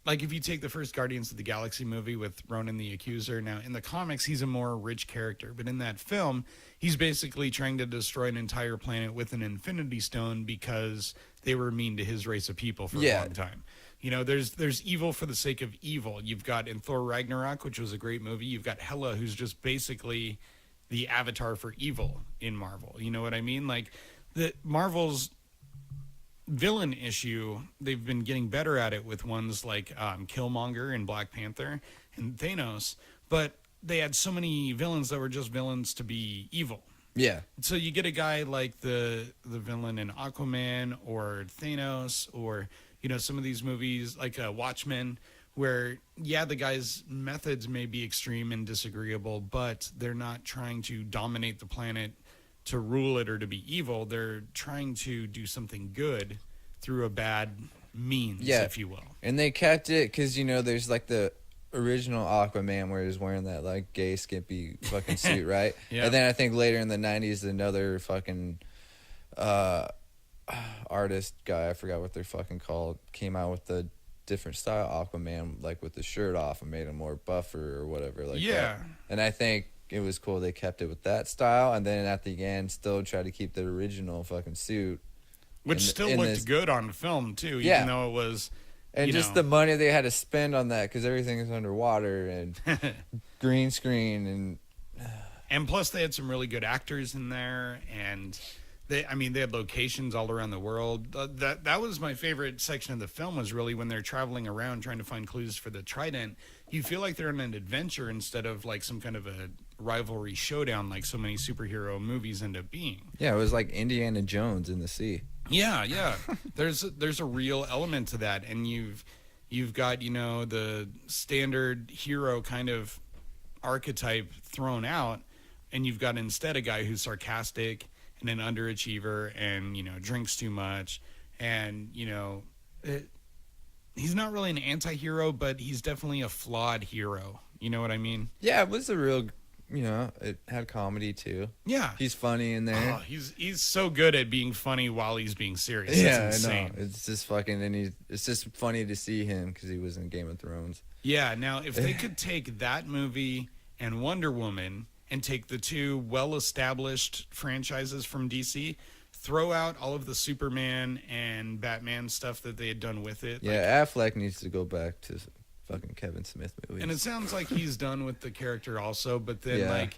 Like, if you take the first Guardians of the Galaxy movie with Ronan the Accuser, now, in the comics, he's a more rich character. But in that film, he's basically trying to destroy an entire planet with an Infinity Stone because they were mean to his race of people for a long time. There's evil for the sake of evil. You've got, in Thor Ragnarok, which was a great movie, you've got Hela, who's just basically the avatar for evil in Marvel. You know what I mean? Like, Marvel's villain issue, they've been getting better at it with ones like Killmonger and Black Panther and Thanos, but they had so many villains that were just villains to be evil. Yeah. So you get a guy like the villain in Aquaman or Thanos or, some of these movies like Watchmen where, the guy's methods may be extreme and disagreeable, but they're not trying to dominate the planet to rule it or to be evil. They're trying to do something good through a bad means, if you will. And they kept it because, there's like the original Aquaman where he's wearing that like gay skimpy fucking suit, right? Yeah. And then I think later in the 90s, another fucking artist guy, I forgot what they're fucking called, came out with the different style Aquaman, like with the shirt off and made him more buffer or whatever like that. And I think it was cool they kept it with that style, and then at the end still tried to keep the original fucking suit, which still looked good on the film too, even though it was just the money they had to spend on that because everything is underwater and green screen and plus they had some really good actors in there, and they had locations all around the world. That was my favorite section of the film, was really when they're traveling around trying to find clues for the trident. You feel like they're on an adventure instead of like some kind of a rivalry showdown like so many superhero movies end up being. Yeah, it was like Indiana Jones in the sea. Yeah. There's a real element to that, and you've got the standard hero kind of archetype thrown out, and you've got instead a guy who's sarcastic and an underachiever and drinks too much, and he's not really an anti-hero, but he's definitely a flawed hero. You know what I mean? Yeah, it was a real, it had comedy too. Yeah. He's funny in there. Oh, he's so good at being funny while he's being serious. Yeah, it's insane. I know. It's just fucking, and it's just funny to see him because he was in Game of Thrones. Yeah, now if they could take that movie and Wonder Woman and take the two well-established franchises from DC, throw out all of the Superman and Batman stuff that they had done with it. Yeah, Affleck needs to go back to fucking Kevin Smith movies. And it sounds like he's done with the character also, but then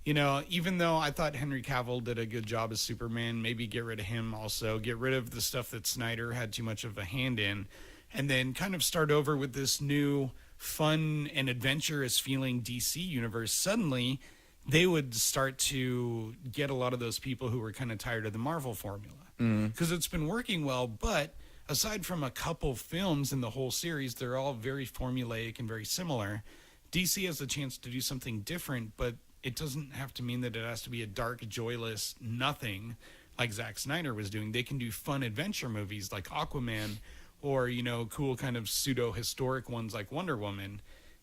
even though I thought Henry Cavill did a good job as Superman, maybe get rid of him also, get rid of the stuff that Snyder had too much of a hand in, and then kind of start over with this new fun and adventurous feeling DC universe. Suddenly they would start to get a lot of those people who were kind of tired of the Marvel formula, because it's been working well, but aside from a couple films in the whole series, they're all very formulaic and very similar. DC has a chance to do something different, but it doesn't have to mean that it has to be a dark, joyless nothing like Zack Snyder was doing. They can do fun adventure movies like Aquaman, or cool kind of pseudo-historic ones like Wonder Woman.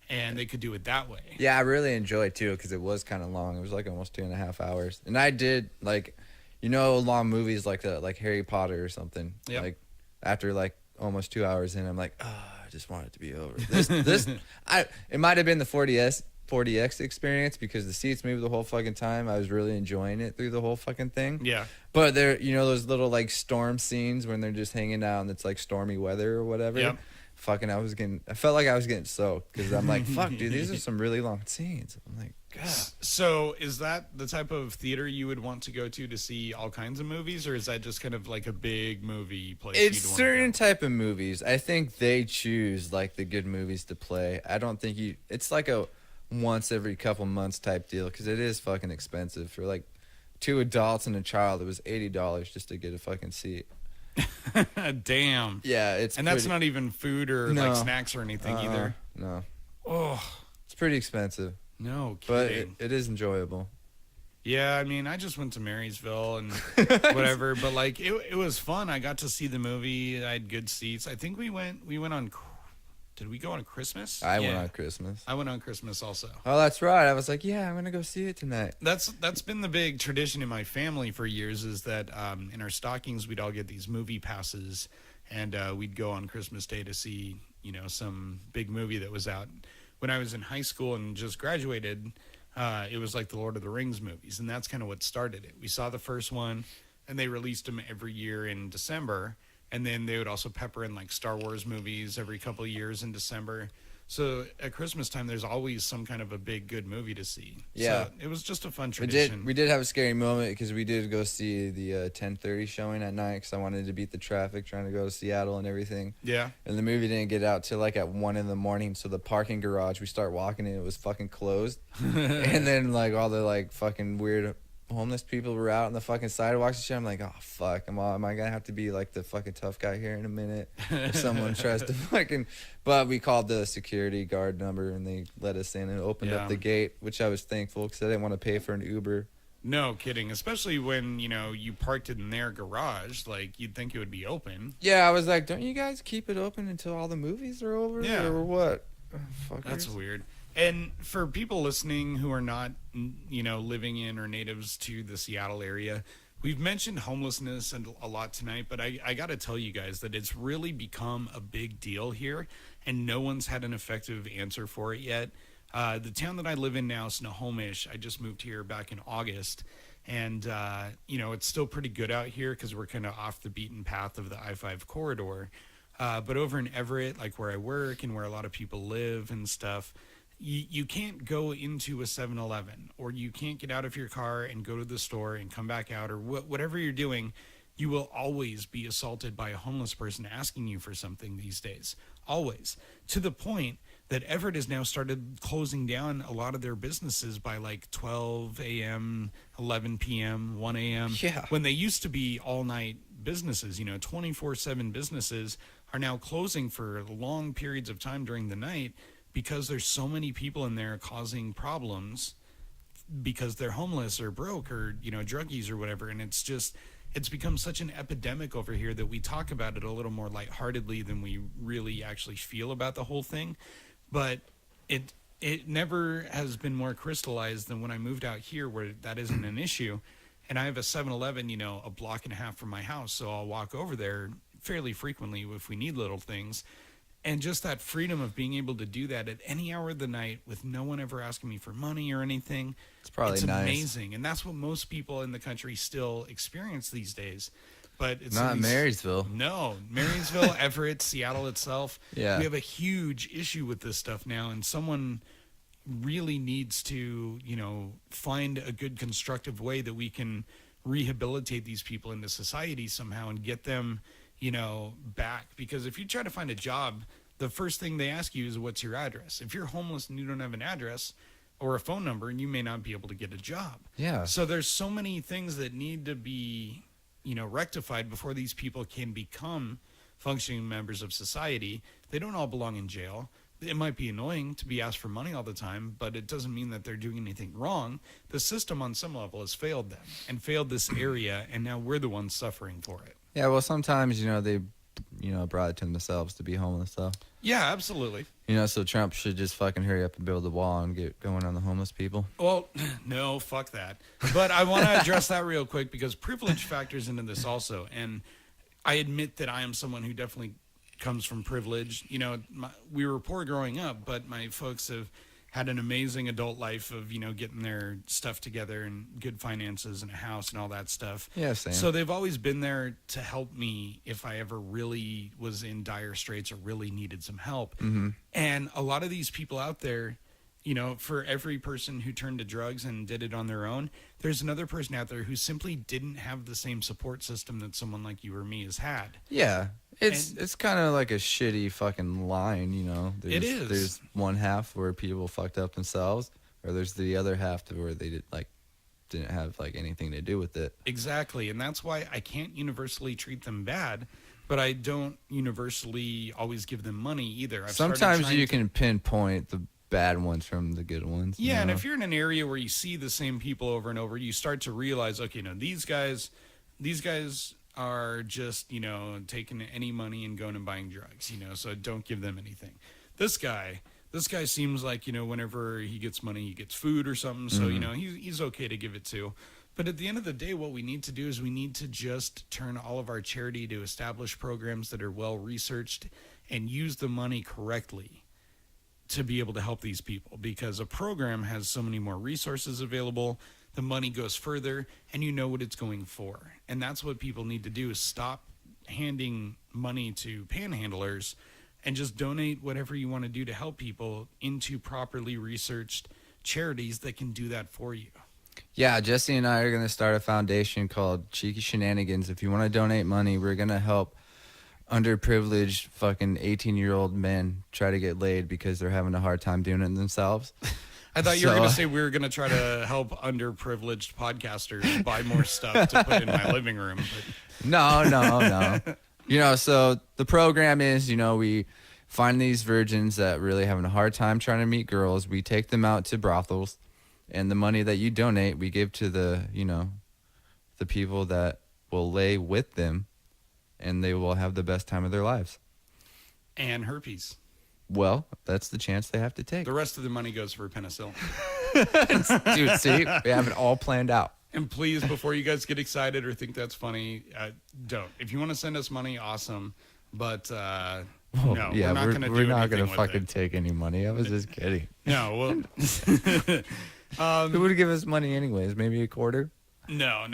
and they could do it that way. Yeah, I really enjoyed too because it was kind of long. It was like almost 2.5 hours, and I did like, long movies like that, like Harry Potter or something. Yep. Like after like almost 2 hours in, I'm like, I just want it to be over. It might have been the 40X experience because the seats moved the whole fucking time. I was really enjoying it through the whole fucking thing. Yeah. But there, those little like storm scenes when they're just hanging out and it's like stormy weather or whatever. Yep. I felt like I was getting soaked because I'm like, fuck, dude, these are some really long scenes. I'm like, God. So is that the type of theater you would want to go to see all kinds of movies, or is that just kind of like a big movie place? It's you'd wanna certain go? type of movies. I think they choose like the good movies to play. I don't think it's like a once every couple months type deal because it is fucking expensive for like 2 adults and a child. It was $80 just to get a fucking seat. Damn. Yeah, that's not even food or like snacks or anything either. No, Oh, it's pretty expensive, no but kidding. it is enjoyable. Yeah, I mean, I just went to Marysville and whatever, but like it was fun. I got to see the movie. I had good seats. I think we went on. Did we go on Christmas? I went on Christmas. I went on Christmas also. Oh, that's right. I was like, yeah, I'm gonna go see it tonight. That's been the big tradition in my family for years. Is that in our stockings we'd all get these movie passes, and we'd go on Christmas Day to see some big movie that was out. When I was in high school and just graduated, it was like the Lord of the Rings movies, and that's kind of what started it. We saw the first one, and they released them every year in December. And then they would also pepper in like Star Wars movies every couple of years in December. So at Christmas time, there's always some kind of a big good movie to see. Yeah, so it was just a fun tradition. We did have a scary moment because we did go see the 10:30 showing at night because I wanted to beat the traffic trying to go to Seattle and everything. Yeah. And the movie didn't get out till like at 1 a.m. So the parking garage, we start walking and it was fucking closed. And then like all the like fucking weird homeless people were out on the fucking sidewalks and shit. I'm like, oh fuck, am I gonna have to be like the fucking tough guy here in a minute if someone tries to fucking? But we called the security guard number and they let us in and opened up the gate, which I was thankful because I didn't want to pay for an Uber. No kidding, especially when you parked it in their garage. Like you'd think it would be open. Yeah, I was like, don't you guys keep it open until all the movies are over? Yeah. Or what? Oh, fuckers. That's weird. And for people listening who are not, living in or natives to the Seattle area, we've mentioned homelessness a lot tonight, but I got to tell you guys that it's really become a big deal here, and no one's had an effective answer for it yet. The town that I live in now, Snohomish, I just moved here back in August, and, it's still pretty good out here because we're kind of off the beaten path of the I-5 corridor. But over in Everett, like where I work and where a lot of people live and stuff, you can't go into a 7-Eleven, or you can't get out of your car and go to the store and come back out, or whatever you're doing. You will always be assaulted by a homeless person asking you for something these days. Always. To the point that Everett has now started closing down a lot of their businesses by like 12 a.m., 11 p.m., 1 a.m. Yeah. When they used to be all-night businesses, 24/7 businesses are now closing for long periods of time during the night because there's so many people in there causing problems because they're homeless or broke or, druggies or whatever. And it's become such an epidemic over here that we talk about it a little more lightheartedly than we really actually feel about the whole thing. But it never has been more crystallized than when I moved out here where that isn't an issue. And I have a 7-Eleven, a block and a half from my house. So I'll walk over there fairly frequently if we need little things. And just that freedom of being able to do that at any hour of the night with no one ever asking me for money or anything. It's nice. Amazing. And that's what most people in the country still experience these days. But it's not Marysville. No, Marysville, Everett, Seattle itself. Yeah. We have a huge issue with this stuff now, and someone really needs to, find a good constructive way that we can rehabilitate these people into society somehow and get them, back. Because if you try to find a job, the first thing they ask you is, what's your address? If you're homeless and you don't have an address or a phone number, and you may not be able to get a job. Yeah. So there's so many things that need to be, rectified before these people can become functioning members of society. They don't all belong in jail. It might be annoying to be asked for money all the time, but it doesn't mean that they're doing anything wrong. The system on some level has failed them and failed this area, and now we're the ones suffering for it. Yeah, well, sometimes, they brought it to themselves to be homeless, though. Yeah, absolutely. So Trump should just fucking hurry up and build a wall and get going on the homeless people. Well, no, fuck that. But I want to address that real quick because privilege factors into this also. And I admit that I am someone who definitely comes from privilege. We were poor growing up, but my folks have had an amazing adult life of, getting their stuff together and good finances and a house and all that stuff. Yeah, same. So they've always been there to help me if I ever really was in dire straits or really needed some help. Mm-hmm. And a lot of these people out there, for every person who turned to drugs and did it on their own, there's another person out there who simply didn't have the same support system that someone like you or me has had. Yeah. It's kind of like a shitty fucking line, It is. There's one half where people fucked up themselves, or there's the other half to where they didn't have anything to do with it. Exactly, and that's why I can't universally treat them bad, but I don't universally always give them money either. Sometimes you can pinpoint the bad ones from the good ones. Yeah, and if you're in an area where you see the same people over and over, you start to realize, okay, no, these guys are just, taking any money and going and buying drugs, so don't give them anything. This guy seems like, whenever he gets money, he gets food or something, so, he's okay to give it to. But at the end of the day, what we need to do is we need to just turn all of our charity to established programs that are well researched and use the money correctly to be able to help these people, because a program has so many more resources available, the money goes further, and you know what it's going for. And that's what people need to do, is stop handing money to panhandlers and just donate whatever you want to do to help people into properly researched charities that can do that for you. Yeah, Jesse and I are going to start a foundation called Cheeky Shenanigans. If you want to donate money, we're going to help underprivileged fucking 18-year-old men try to get laid because they're having a hard time doing it themselves. I thought you were going to say we were going to try to help underprivileged podcasters buy more stuff to put in my living room. But... No. So the program is, we find these virgins that really having a hard time trying to meet girls. We take them out to brothels, and the money that you donate, we give to the people that will lay with them, and they will have the best time of their lives. And herpes. Well, that's the chance they have to take. The rest of the money goes for penicillin. Dude, see? We have it all planned out. And please, before you guys get excited or think that's funny, don't. If you want to send us money, awesome. But, no, yeah, we're not going to do anything. We're not going to with fucking it. take any money. I was just kidding. No, well... Who would give us money anyways? Maybe a quarter? No.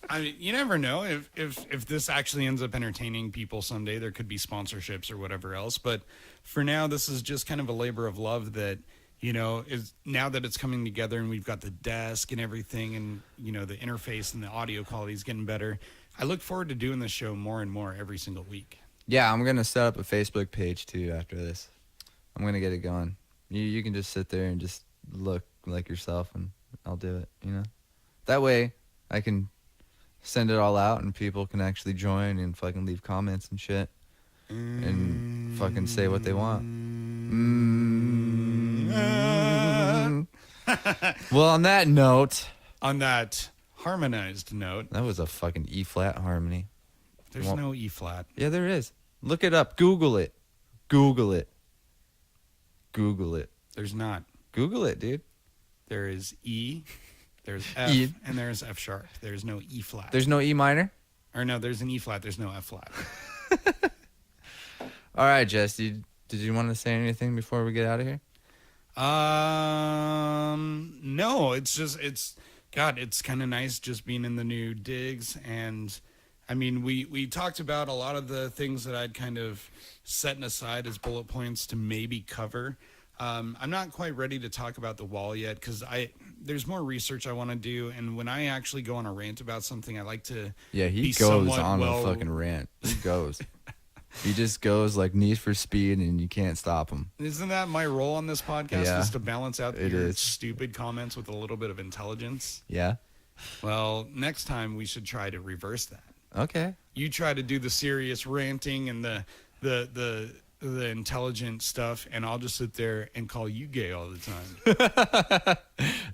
I mean, you never know. If this actually ends up entertaining people someday, there could be sponsorships or whatever else. But for now, this is just kind of a labor of love that, is now that it's coming together and we've got the desk and everything and, the interface and the audio quality is getting better. I look forward to doing this show more and more every single week. Yeah, I'm going to set up a Facebook page too after this. I'm going to get it going. You can just sit there and just look like yourself and I'll do it, That way I can send it all out and people can actually join and fucking leave comments and shit and fucking say what they want. Well, on that note, on that harmonized note, that was a fucking E flat harmony. There's no E flat. Yeah, there is. Look it up. Google it. There's not. Google it, dude. There is E, there's F, and there's F sharp. There's no E flat. There's no E minor? Or no, there's an E flat. There's no F flat. All right, Jess. Did you want to say anything before we get out of here? No. It's kind of nice just being in the new digs. And, I mean, we talked about a lot of the things that I'd kind of set aside as bullet points to maybe cover. I'm not quite ready to talk about the wall yet because there's more research I want to do, and when I actually go on a rant about something, I like to he goes on a fucking rant. He goes. He just goes like Need for Speed, and you can't stop him. Isn't that my role on this podcast? Yeah, is to balance out it your is. stupid comments with a little bit of intelligence? Yeah. Well, next time we should try to reverse that. Okay. You try to do the serious ranting and the intelligent stuff, and I'll just sit there and call you gay all the time.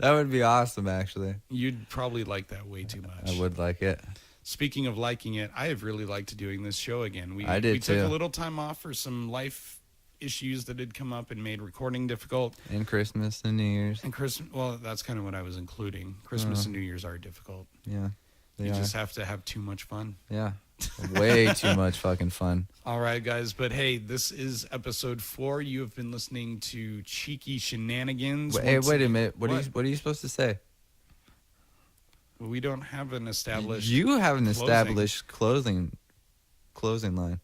That would be awesome, actually. You'd probably like that way too much. I would like it. Speaking of liking it, I have really liked doing this show again. I did we took too. a little time off for some life issues that had come up and made recording difficult. And Christmas and New Year's. And Christmas, well, that's kind of what I was including. Christmas and New Year's are difficult. Yeah. You just have to have too much fun. Yeah. Way too much fucking fun. All right, guys. But hey, this is episode 4. You have been listening to Cheeky Shenanigans. Wait a minute. What are you supposed to say? We don't have an established. You have an closing. established closing line.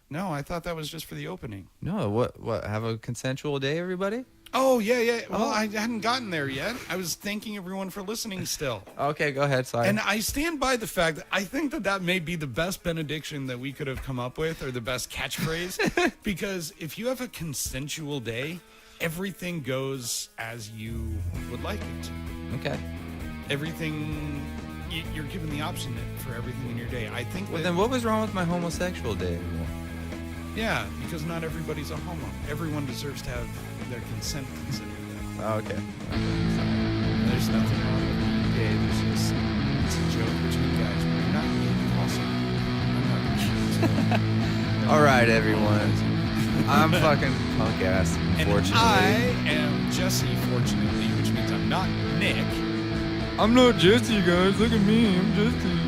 No, I thought that was just for the opening. No, what? Have a consensual day, everybody? Oh, yeah. Well, I hadn't gotten there yet. I was thanking everyone for listening still. Okay, go ahead. Sorry. And I stand by the fact that I think that may be the best benediction that we could have come up with, or the best catchphrase. Because if you have a consensual day, everything goes as you would like it to. Okay. Everything, you're given the option for everything in your day. I think. Well, then what was wrong with my homosexual day? Yeah, because not everybody's a homo. Everyone deserves to have their consent considered. Oh, okay. There's nothing wrong with being gay. It's a joke between guys. But you're not gay, also. I'm not. All right, everyone. I'm fucking punk ass. And Fortunately, I am Jesse. Fortunately, which means I'm not Nick. I'm not Jesse, guys. Look at me. I'm Jesse.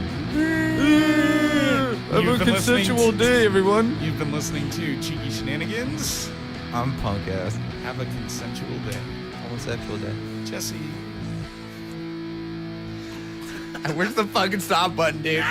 Have a consensual day, everyone. You've been listening to Cheeky Shenanigans. I'm punk ass. Have a consensual day. Homosexual day. Jesse. Where's the fucking stop button, dude?